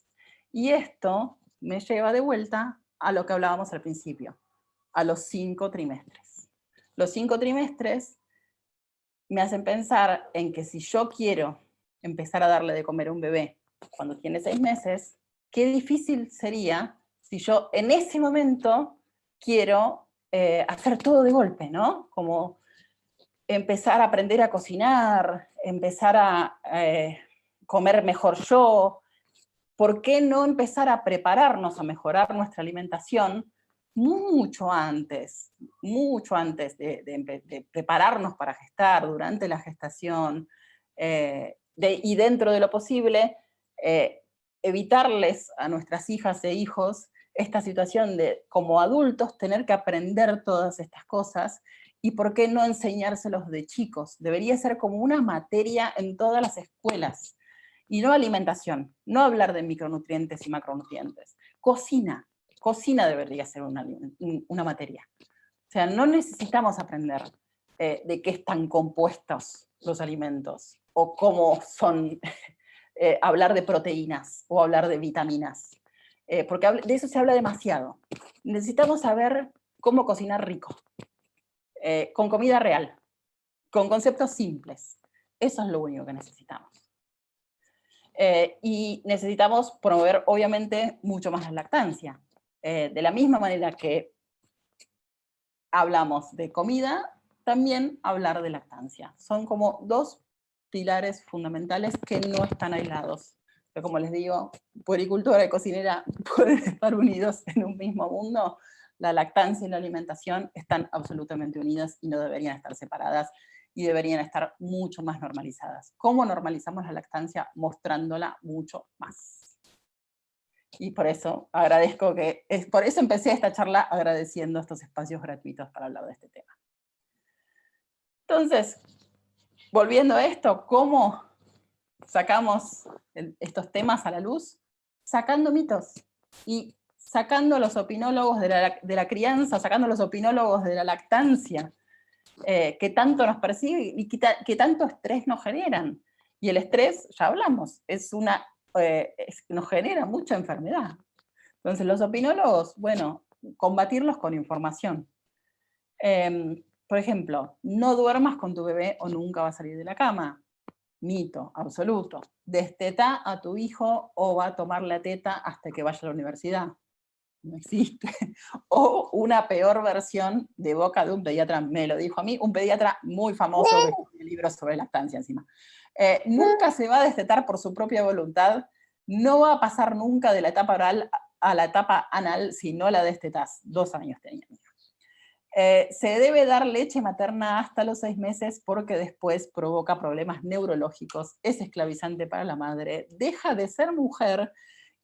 Y esto me lleva de vuelta a lo que hablábamos al principio, a los 5 trimestres. Los 5 trimestres me hacen pensar en que si yo quiero empezar a darle de comer a un bebé cuando tiene 6 meses, qué difícil sería si yo en ese momento quiero hacer todo de golpe, ¿no? Como empezar a aprender a cocinar, empezar a comer mejor yo. ¿Por qué no empezar a prepararnos, a mejorar nuestra alimentación mucho antes de prepararnos para gestar, durante la gestación, y dentro de lo posible, evitarles a nuestras hijas e hijos esta situación de, como adultos, tener que aprender todas estas cosas, y por qué no enseñárselos de chicos. Debería ser como una materia en todas las escuelas, y no alimentación, no hablar de micronutrientes y macronutrientes. Cocina debería ser una materia. O sea, no necesitamos aprender de qué están compuestos los alimentos, o cómo son, hablar de proteínas, o hablar de vitaminas, porque de eso se habla demasiado. Necesitamos saber cómo cocinar rico, con comida real, con conceptos simples. Eso es lo único que necesitamos. Y necesitamos promover, obviamente, mucho más la lactancia. De la misma manera que hablamos de comida, también hablar de lactancia. Son como dos pilares fundamentales que no están aislados. Pero como les digo, puericultora y cocinera pueden estar unidos en un mismo mundo. La lactancia y la alimentación están absolutamente unidas y no deberían estar separadas, y deberían estar mucho más normalizadas. ¿Cómo normalizamos la lactancia? Mostrándola mucho más. Y por eso agradezco por eso empecé esta charla agradeciendo estos espacios gratuitos para hablar de este tema. Entonces, volviendo a esto, ¿cómo sacamos estos temas a la luz? Sacando mitos y sacando los opinólogos de la crianza, sacando los opinólogos de la lactancia, que tanto nos persigue y que tanto estrés nos generan. Y el estrés, ya hablamos, nos genera mucha enfermedad. Entonces los opinólogos, bueno, combatirlos con información. Por ejemplo, no duermas con tu bebé o nunca va a salir de la cama. Mito absoluto. Destetá a tu hijo o va a tomar la teta hasta que vaya a la universidad. No existe. O una peor versión de boca de un pediatra, me lo dijo a mí, un pediatra muy famoso que escribe libros sobre lactancia encima. Nunca se va a destetar por su propia voluntad, no va a pasar nunca de la etapa oral a la etapa anal si no la destetás. 2 años tenía. Se debe dar leche materna hasta los 6 meses porque después provoca problemas neurológicos, es esclavizante para la madre, deja de ser mujer,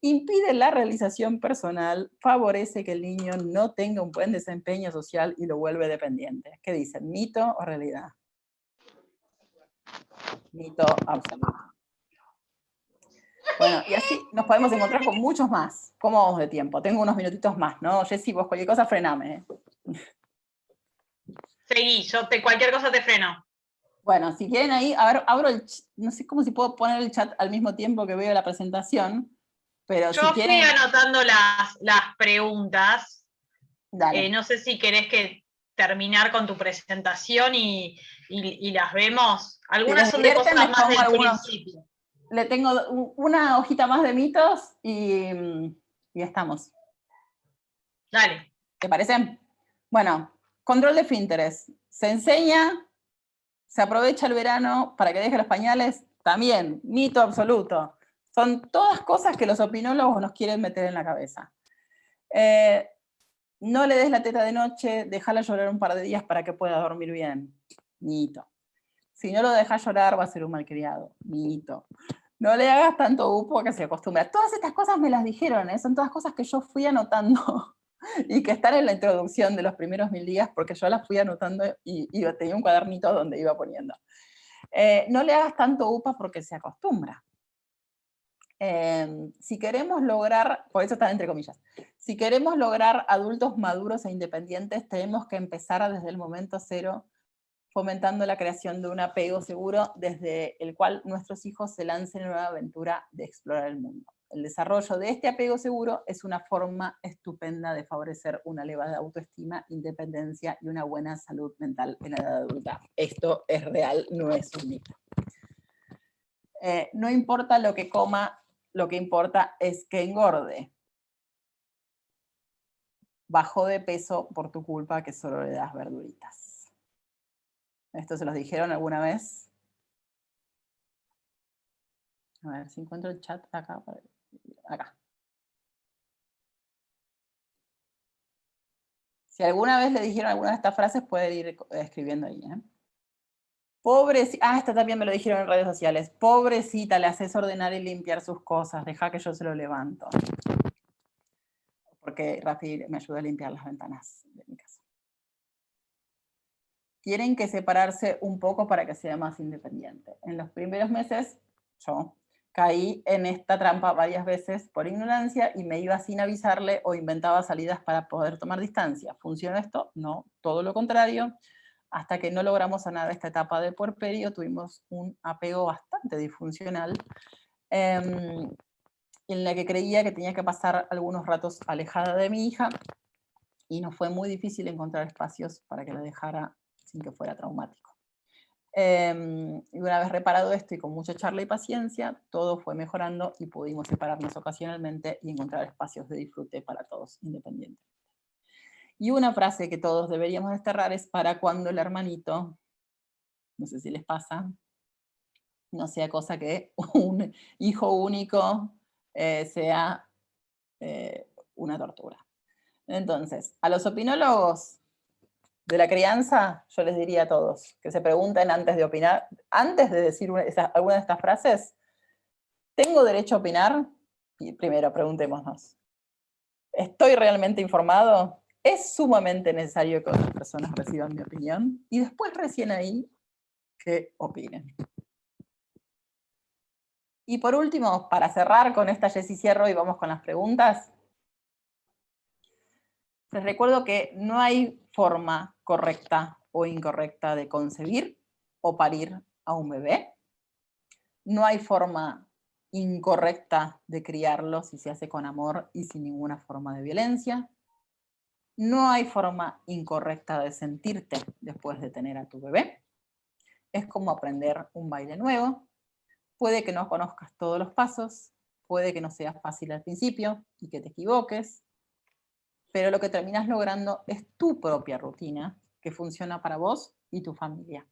impide la realización personal, favorece que el niño no tenga un buen desempeño social y lo vuelve dependiente. ¿Qué dicen? ¿Mito o realidad? Mito absoluto. Bueno, y así nos podemos encontrar con muchos más. ¿Cómo vamos de tiempo? Tengo unos minutitos más, ¿no? Jessy, vos cualquier cosa frename. Seguí, cualquier cosa te freno. Bueno, si quieren ahí, a ver, abro no sé cómo si puedo poner el chat al mismo tiempo que veo la presentación, pero yo si quieren... fui anotando las preguntas. Dale. No sé si querés terminar con tu presentación y las vemos. Algunas son de cosas más del principio. Le tengo una hojita más de mitos y estamos. Dale. ¿Te parece? Bueno, control de esfínteres. Se enseña, se aprovecha el verano para que deje los pañales, también, mito absoluto. Son todas cosas que los opinólogos nos quieren meter en la cabeza. No le des la teta de noche, déjala llorar un par de días para que pueda dormir bien. Mito. Si no lo dejas llorar, va a ser un malcriado. Mito. No le hagas tanto upo que se acostumbra. Todas estas cosas me las dijeron, son todas cosas que yo fui anotando y que están en la introducción de los primeros 1000 días porque yo las fui anotando y tenía un cuadernito donde iba poniendo. No le hagas tanto upa porque se acostumbra. Si queremos lograr, por eso está entre comillas, si queremos lograr adultos maduros e independientes, tenemos que empezar desde el momento cero, fomentando la creación de un apego seguro desde el cual nuestros hijos se lancen en una aventura de explorar el mundo. El desarrollo de este apego seguro es una forma estupenda de favorecer una elevada autoestima, independencia y una buena salud mental en la edad adulta. Esto es real, no es un mito. No importa lo que coma, lo que importa es que engorde. Bajó de peso por tu culpa que solo le das verduritas. ¿Esto se los dijeron alguna vez? A ver si encuentro el chat acá. Acá. Si alguna vez le dijeron alguna de estas frases, puede ir escribiendo ahí. Pobrecita, esta también me lo dijeron en redes sociales. Pobrecita, le haces ordenar y limpiar sus cosas, deja que yo se lo levanto. Porque Rafi me ayuda a limpiar las ventanas de mi casa. Tienen que separarse un poco para que sea más independiente. En los primeros meses, yo caí en esta trampa varias veces por ignorancia y me iba sin avisarle o inventaba salidas para poder tomar distancia. ¿Funcionó esto? No, todo lo contrario. Hasta que no logramos sanar esta etapa de puerperio, tuvimos un apego bastante disfuncional, en la que creía que tenía que pasar algunos ratos alejada de mi hija, y nos fue muy difícil encontrar espacios para que la dejara sin que fuera traumático. Y una vez reparado esto y con mucha charla y paciencia, todo fue mejorando y pudimos separarnos ocasionalmente y encontrar espacios de disfrute para todos, independientes. Y una frase que todos deberíamos desterrar es para cuando el hermanito, no sé si les pasa, no sea cosa que un hijo único sea una tortura. Entonces, a los opinólogos de la crianza, yo les diría a todos que se pregunten antes de opinar, antes de decir alguna de estas frases, ¿tengo derecho a opinar? Y primero preguntémonos, ¿estoy realmente informado? ¿Es sumamente necesario que otras personas reciban mi opinión? Y después recién ahí, que opinen. Y por último, para cerrar con esta Jessy cierro y vamos con las preguntas, les recuerdo que no hay forma correcta o incorrecta de concebir o parir a un bebé. No hay forma incorrecta de criarlo si se hace con amor y sin ninguna forma de violencia. No hay forma incorrecta de sentirte después de tener a tu bebé. Es como aprender un baile nuevo. Puede que no conozcas todos los pasos, puede que no sea fácil al principio y que te equivoques, pero lo que terminas logrando es tu propia rutina que funciona para vos y tu familia.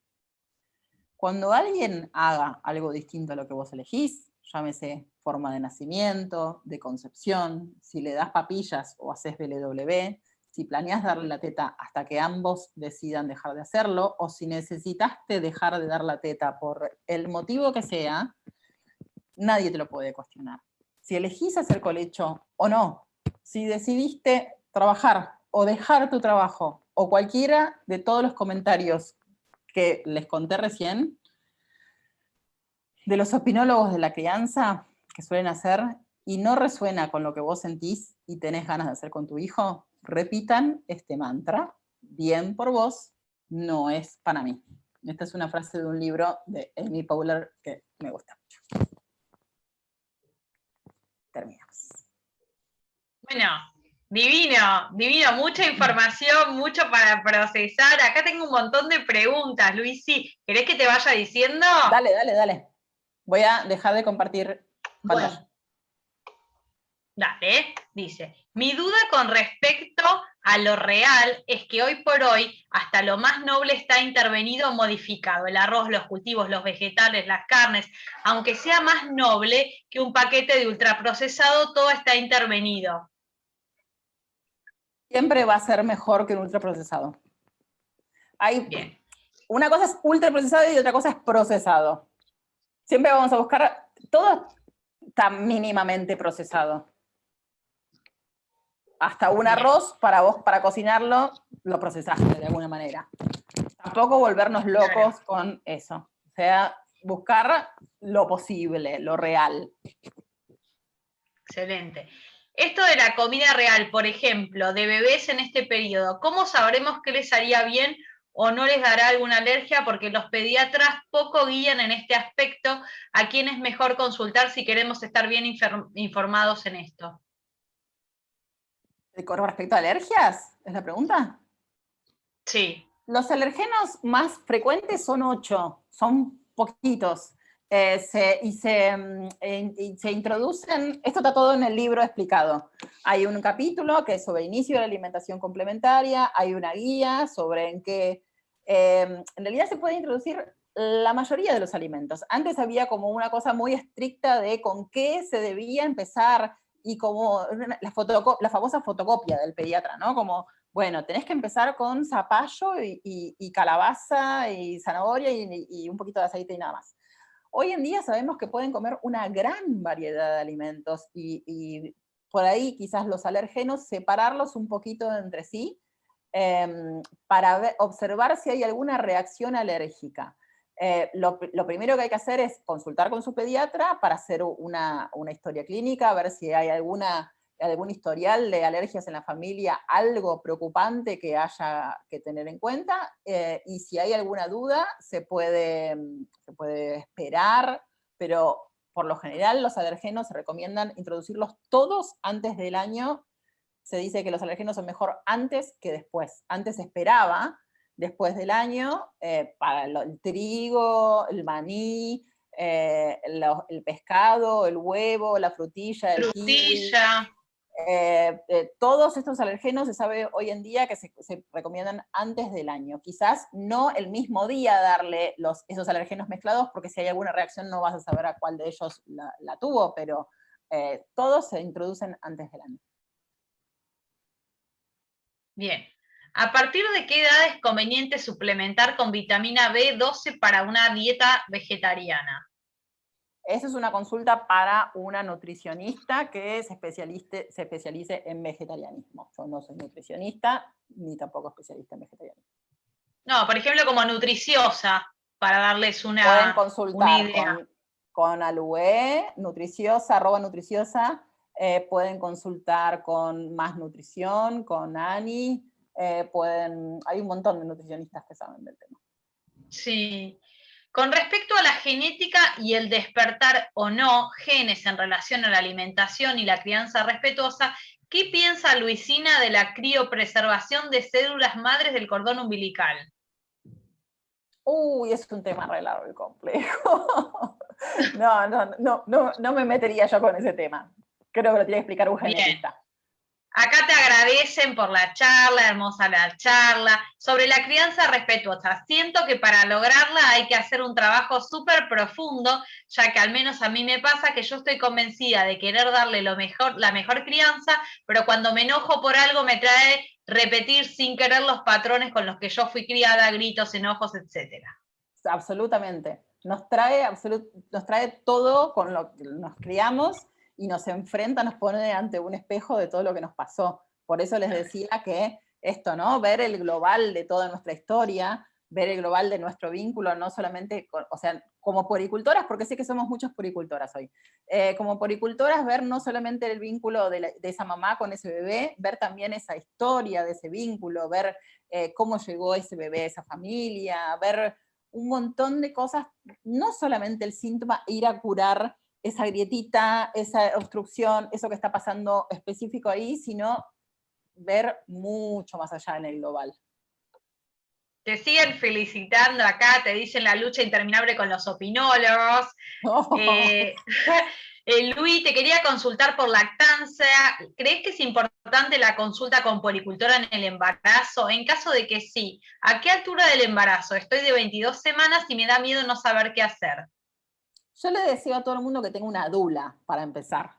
Cuando alguien haga algo distinto a lo que vos elegís, llámese forma de nacimiento, de concepción, si le das papillas o haces BLW, si planeas darle la teta hasta que ambos decidan dejar de hacerlo, o si necesitaste dejar de dar la teta por el motivo que sea, nadie te lo puede cuestionar. Si elegís hacer colecho o no, si decidiste trabajar o dejar tu trabajo, o cualquiera de todos los comentarios que les conté recién, de los opinólogos de la crianza que suelen hacer, y no resuena con lo que vos sentís y tenés ganas de hacer con tu hijo, repitan este mantra: bien por vos, no es para mí. Esta es una frase de un libro de Amy Poehler que me gusta mucho. Terminamos. Bueno, divino, divino, mucha información, mucho para procesar. Acá tengo un montón de preguntas, Luisi. ¿Querés que te vaya diciendo? Dale, dale, dale. Voy a dejar de compartir pantalla. Bueno. Dale, dice, mi duda con respecto a lo real es que hoy por hoy hasta lo más noble está intervenido o modificado. El arroz, los cultivos, los vegetales, las carnes, aunque sea más noble que un paquete de ultraprocesado, todo está intervenido. Siempre va a ser mejor que un ultraprocesado. Bien. Una cosa es ultraprocesado y otra cosa es procesado. Siempre vamos a buscar, todo está mínimamente procesado. Hasta un arroz, para vos, para cocinarlo, lo procesaste de alguna manera. Tampoco volvernos locos con eso. O sea, buscar lo posible, lo real. Excelente. Esto de la comida real, por ejemplo, de bebés en este periodo, ¿cómo sabremos qué les haría bien o no les dará alguna alergia? Porque los pediatras poco guían en este aspecto a quién es mejor consultar si queremos estar bien informados en esto. ¿Con respecto a alergias? ¿Es la pregunta? Sí. Los alergenos más frecuentes son 8, son poquitos. Se introducen, esto está todo en el libro explicado. Hay un capítulo que es sobre inicio de la alimentación complementaria, hay una guía sobre en qué En realidad se puede introducir la mayoría de los alimentos. Antes había como una cosa muy estricta de con qué se debía empezar, y como la famosa fotocopia del pediatra, ¿no? Como, bueno, tenés que empezar con zapallo y calabaza y zanahoria y un poquito de aceite y nada más. Hoy en día sabemos que pueden comer una gran variedad de alimentos y por ahí quizás los alérgenos, separarlos un poquito entre sí, para observar si hay alguna reacción alérgica. Lo primero que hay que hacer es consultar con su pediatra para hacer una historia clínica, ver si hay algún historial de alergias en la familia, algo preocupante que haya que tener en cuenta, y si hay alguna duda se puede esperar, pero por lo general los alergenos se recomiendan introducirlos todos antes del año. Se dice que los alérgenos son mejor antes que después. Antes se esperaba, después del año, para el trigo, el maní, el pescado, el huevo, la frutilla, el kiwi. Todos estos alergenos se sabe hoy en día que se recomiendan antes del año. Quizás no el mismo día darle esos alergenos mezclados, porque si hay alguna reacción no vas a saber a cuál de ellos la tuvo, pero todos se introducen antes del año. Bien. ¿A partir de qué edad es conveniente suplementar con vitamina B12 para una dieta vegetariana? Esa es una consulta para una nutricionista que se especialice en vegetarianismo. Yo no soy nutricionista, ni tampoco especialista en vegetarianismo. No, por ejemplo, como nutriciosa, para darles Pueden una consultar idea. con Alué, nutriciosa, @nutriciosa, pueden consultar con Más Nutrición, con Ani, hay un montón de nutricionistas que saben del tema. Sí. Con respecto a la genética y el despertar o no genes en relación a la alimentación y la crianza respetuosa, ¿qué piensa Luisina de la criopreservación de células madres del cordón umbilical? Uy, es un tema re largo y complejo. No me metería yo con ese tema. Creo que lo tiene que explicar un genetista. Bien. Acá te agradecen por la charla, hermosa la charla, sobre la crianza respetuosa. Siento que para lograrla hay que hacer un trabajo súper profundo, ya que al menos a mí me pasa que yo estoy convencida de querer darle la mejor crianza, pero cuando me enojo por algo me trae repetir sin querer los patrones con los que yo fui criada, gritos, enojos, etc. Absolutamente. Nos trae todo con lo que nos criamos y nos enfrenta, nos pone ante un espejo de todo lo que nos pasó. Por eso les decía que esto, ¿no? Ver el global de toda nuestra historia, ver el global de nuestro vínculo, no solamente, o sea, como poricultoras, porque sé que somos muchas poricultoras hoy, como poricultoras, ver no solamente el vínculo de esa mamá con ese bebé, ver también esa historia de ese vínculo, ver cómo llegó ese bebé a esa familia, ver un montón de cosas, no solamente el síntoma, ir a curar esa grietita, esa obstrucción, eso que está pasando específico ahí, sino ver mucho más allá en el global. Te siguen felicitando acá, te dicen la lucha interminable con los opinólogos. Oh. Luis, te quería consultar por lactancia. ¿Crees que es importante la consulta con poricultora en el embarazo? En caso de que sí, ¿a qué altura del embarazo? Estoy de 22 semanas y me da miedo no saber qué hacer. Yo le deseo a todo el mundo que tenga una dula, para empezar.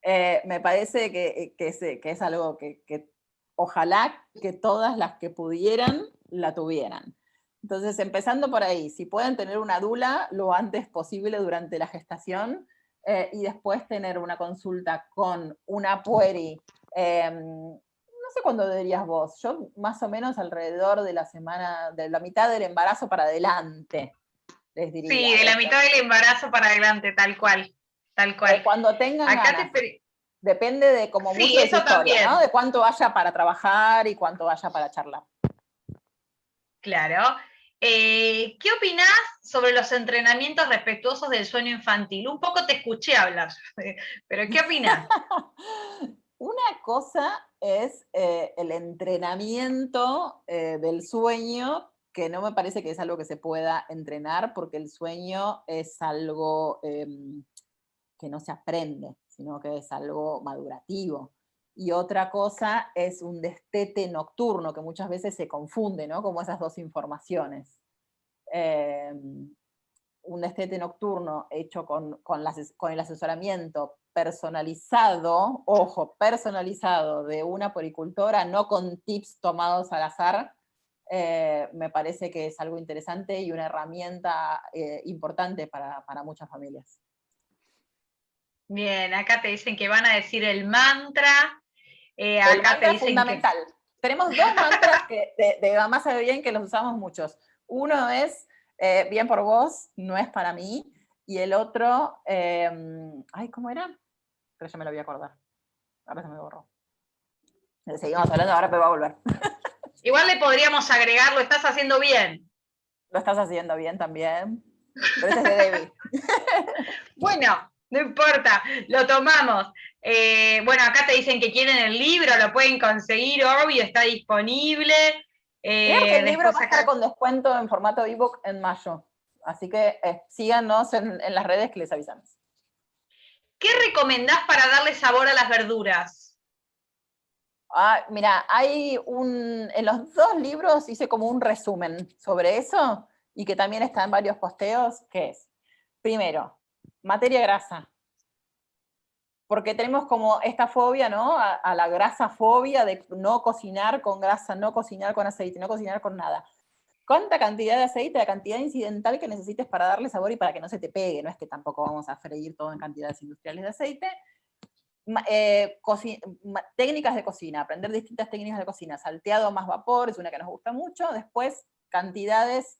Me parece que es algo que ojalá que todas las que pudieran la tuvieran. Entonces, empezando por ahí, si pueden tener una dula lo antes posible durante la gestación, y después tener una consulta con una pueri, no sé cuándo dirías vos, yo más o menos alrededor de la mitad del embarazo para adelante, les diría. Sí, de la mitad del embarazo para adelante, tal cual. Tal cual. Cuando tengan Acá ganas. Depende de como sí, mucho de su eso historia, también. ¿no? De cuánto vaya para trabajar y cuánto vaya para charlar. Claro. ¿Qué opinás sobre los entrenamientos respetuosos del sueño infantil? Un poco te escuché hablar, pero ¿qué opinás? Una cosa es el entrenamiento del sueño, que no me parece que es algo que se pueda entrenar, porque el sueño es algo que no se aprende, sino que es algo madurativo. y otra cosa es un destete nocturno, que muchas veces se confunde, ¿no? Como esas dos informaciones. Un destete nocturno hecho con el asesoramiento personalizado, ojo, personalizado de una poricultora, no con tips tomados al azar, me parece que es algo interesante y una herramienta importante para muchas familias. Bien, acá te dicen que van a decir el mantra. El Acá mantra te es dicen fundamental. Tenemos dos mantras que de mamá sabe bien que los usamos muchos. Uno es bien por vos, no es para mí. Y el otro, ay, ¿cómo era? Pero ya me lo voy a acordar. Ahora se me borró. Seguimos hablando, ahora me va a volver. igual le podríamos agregar, lo estás haciendo bien. Lo estás haciendo bien también. Pero ese es de Debbie. Bueno, no importa, lo tomamos. Bueno, acá te dicen que quieren el libro, lo pueden conseguir, obvio, está disponible. Creo que el libro va a estar Acá... con descuento en formato ebook en mayo. Así que síganos en las redes que les avisamos. ¿Qué recomendás para darle sabor a las verduras? Mira, en los dos libros hice como un resumen sobre eso, y que también está en varios posteos, que es, primero, materia grasa. Porque tenemos como esta fobia, ¿no? A la grasa fobia de no cocinar con grasa, no cocinar con aceite, no cocinar con nada. ¿Cuánta cantidad de aceite, la cantidad incidental que necesites para darle sabor y para que no se te pegue? No es que tampoco vamos a freír todo en cantidades industriales de aceite. Técnicas de cocina, aprender distintas técnicas de cocina. Salteado más vapor es una que nos gusta mucho. Después, cantidades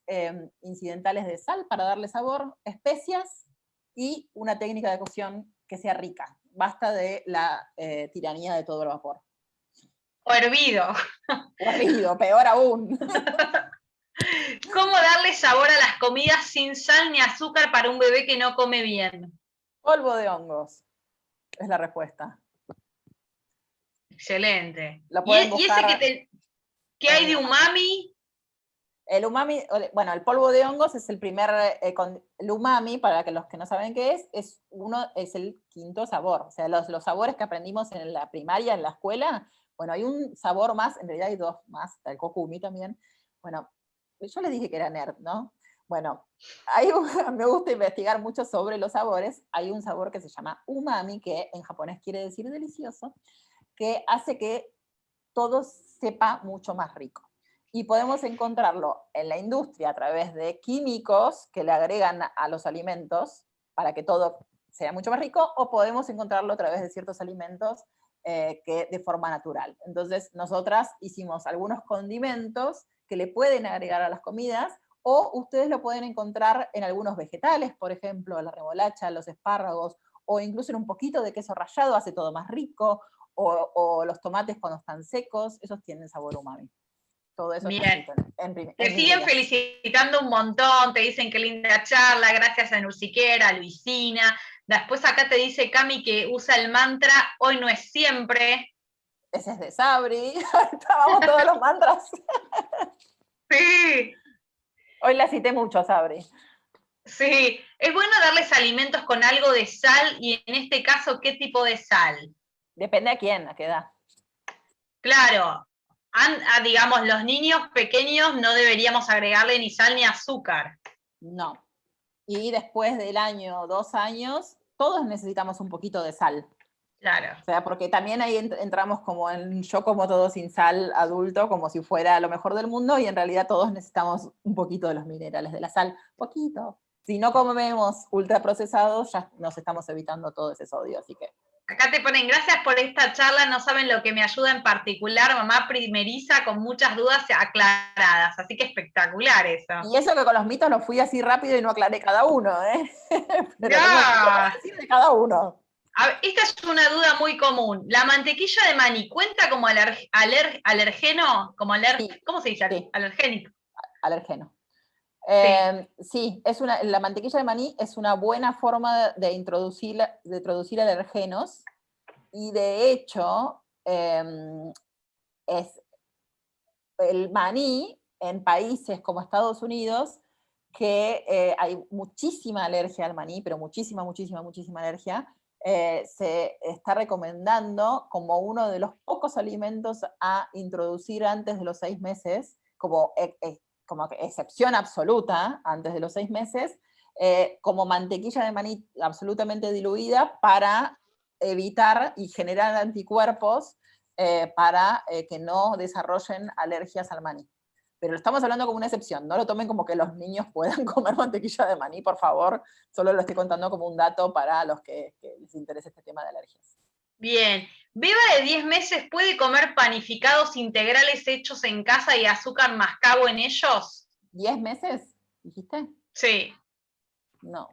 incidentales de sal para darle sabor, especias y una técnica de cocción que sea rica. Basta de la tiranía de todo el vapor. O hervido. O hervido, peor aún. ¿Cómo darle sabor a las comidas sin sal ni azúcar para un bebé que no come bien? Polvo de hongos es la respuesta. Excelente. Lo ¿Y pueden ese buscar que hay de umami? El umami, bueno, el polvo de hongos es el primer, el umami, para que los que no saben qué es el quinto sabor. O sea, los sabores que aprendimos en la primaria, en la escuela, bueno, hay un sabor más, en realidad hay dos más, está el kokumi también. Bueno, yo les dije que era nerd, ¿no? Bueno, me gusta investigar mucho sobre los sabores. Hay un sabor que se llama umami, que en japonés quiere decir delicioso, que hace que todo sepa mucho más rico. Y podemos encontrarlo en la industria a través de químicos que le agregan a los alimentos para que todo sea mucho más rico, o podemos encontrarlo a través de ciertos alimentos que de forma natural. Entonces, nosotras hicimos algunos condimentos que le pueden agregar a las comidas, o ustedes lo pueden encontrar en algunos vegetales, por ejemplo, la remolacha, los espárragos, o incluso en un poquito de queso rallado, hace todo más rico, o los tomates cuando están secos, esos tienen sabor umami. Todo eso está Bien. escrito en Te siguen felicitando un montón, te dicen qué linda charla, gracias a Nursiquera, a Luisina. Después acá te dice Cami que usa el mantra, hoy no es siempre. Ese es de Sabri, estábamos todos los mantras. Sí. Hoy la cité mucho a Sabri. Sí, es bueno darles alimentos con algo de sal, y en este caso, ¿qué tipo de sal? Depende a quién, a qué edad. Claro, digamos, los niños pequeños no deberíamos agregarle ni sal ni azúcar. No. Y después del año, 2 años, todos necesitamos un poquito de sal. Claro. O sea, porque también ahí entramos como en yo como todo sin sal adulto, como si fuera lo mejor del mundo, y en realidad todos necesitamos un poquito de los minerales de la sal. Poquito. Si no comemos ultraprocesados, ya nos estamos evitando todo ese sodio, así que... Acá te ponen, gracias por esta charla, no saben lo que me ayuda en particular, mamá primeriza con muchas dudas aclaradas, así que espectacular eso. Y eso que con los mitos lo fui así rápido y no aclaré cada uno, ¿eh? Pero tengo mucho para decir de cada uno. Esta es una duda muy común. ¿La mantequilla de maní cuenta como alergeno? Sí, ¿Cómo se dice? sí. Alergénico. Alergeno. Sí, la mantequilla de maní es una buena forma de introducir alergenos, y de hecho es el maní en países como Estados Unidos, que hay muchísima alergia al maní, pero muchísima, muchísima, muchísima alergia, se está recomendando como uno de los pocos alimentos a introducir antes de los 6 meses, como excepción absoluta antes de los 6 meses, como mantequilla de maní absolutamente diluida para evitar y generar anticuerpos para que no desarrollen alergias al maní. Pero lo estamos hablando como una excepción, no lo tomen como que los niños puedan comer mantequilla de maní, por favor, solo lo estoy contando como un dato para los que les interese este tema de alergias. Bien, beba de 10 meses puede comer panificados integrales hechos en casa y azúcar mascabo en ellos. ¿10 meses? ¿Dijiste? Sí. No,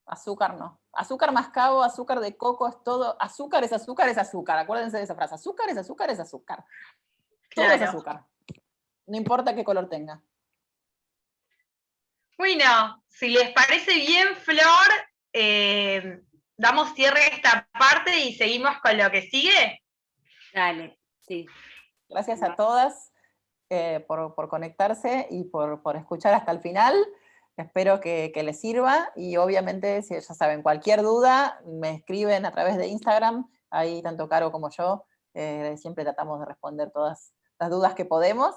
azúcar no. Azúcar mascabo, azúcar de coco, es todo. Azúcar es azúcar, es azúcar. Acuérdense de esa frase. Azúcar es azúcar, es azúcar. Todo Claro. es azúcar. No importa qué color tenga. Bueno, si les parece bien, Flor, damos cierre a esta parte y seguimos con lo que sigue. Dale, sí. Gracias a todas por conectarse y por escuchar hasta el final. Espero que les sirva y obviamente, si ya saben, cualquier duda, me escriben a través de Instagram, ahí tanto Caro como yo, siempre tratamos de responder todas las dudas que podemos.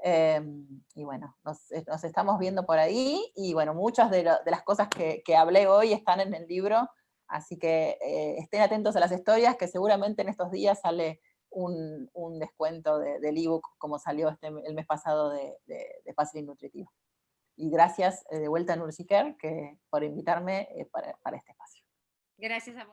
Y bueno, nos estamos viendo por ahí y bueno, muchas de las cosas que hablé hoy están en el libro, así que estén atentos a las historias, que seguramente en estos días sale un descuento del ebook como salió el mes pasado de Fácil y Nutritivo. Y gracias de vuelta a NursiCare por invitarme para este espacio. Gracias a vos.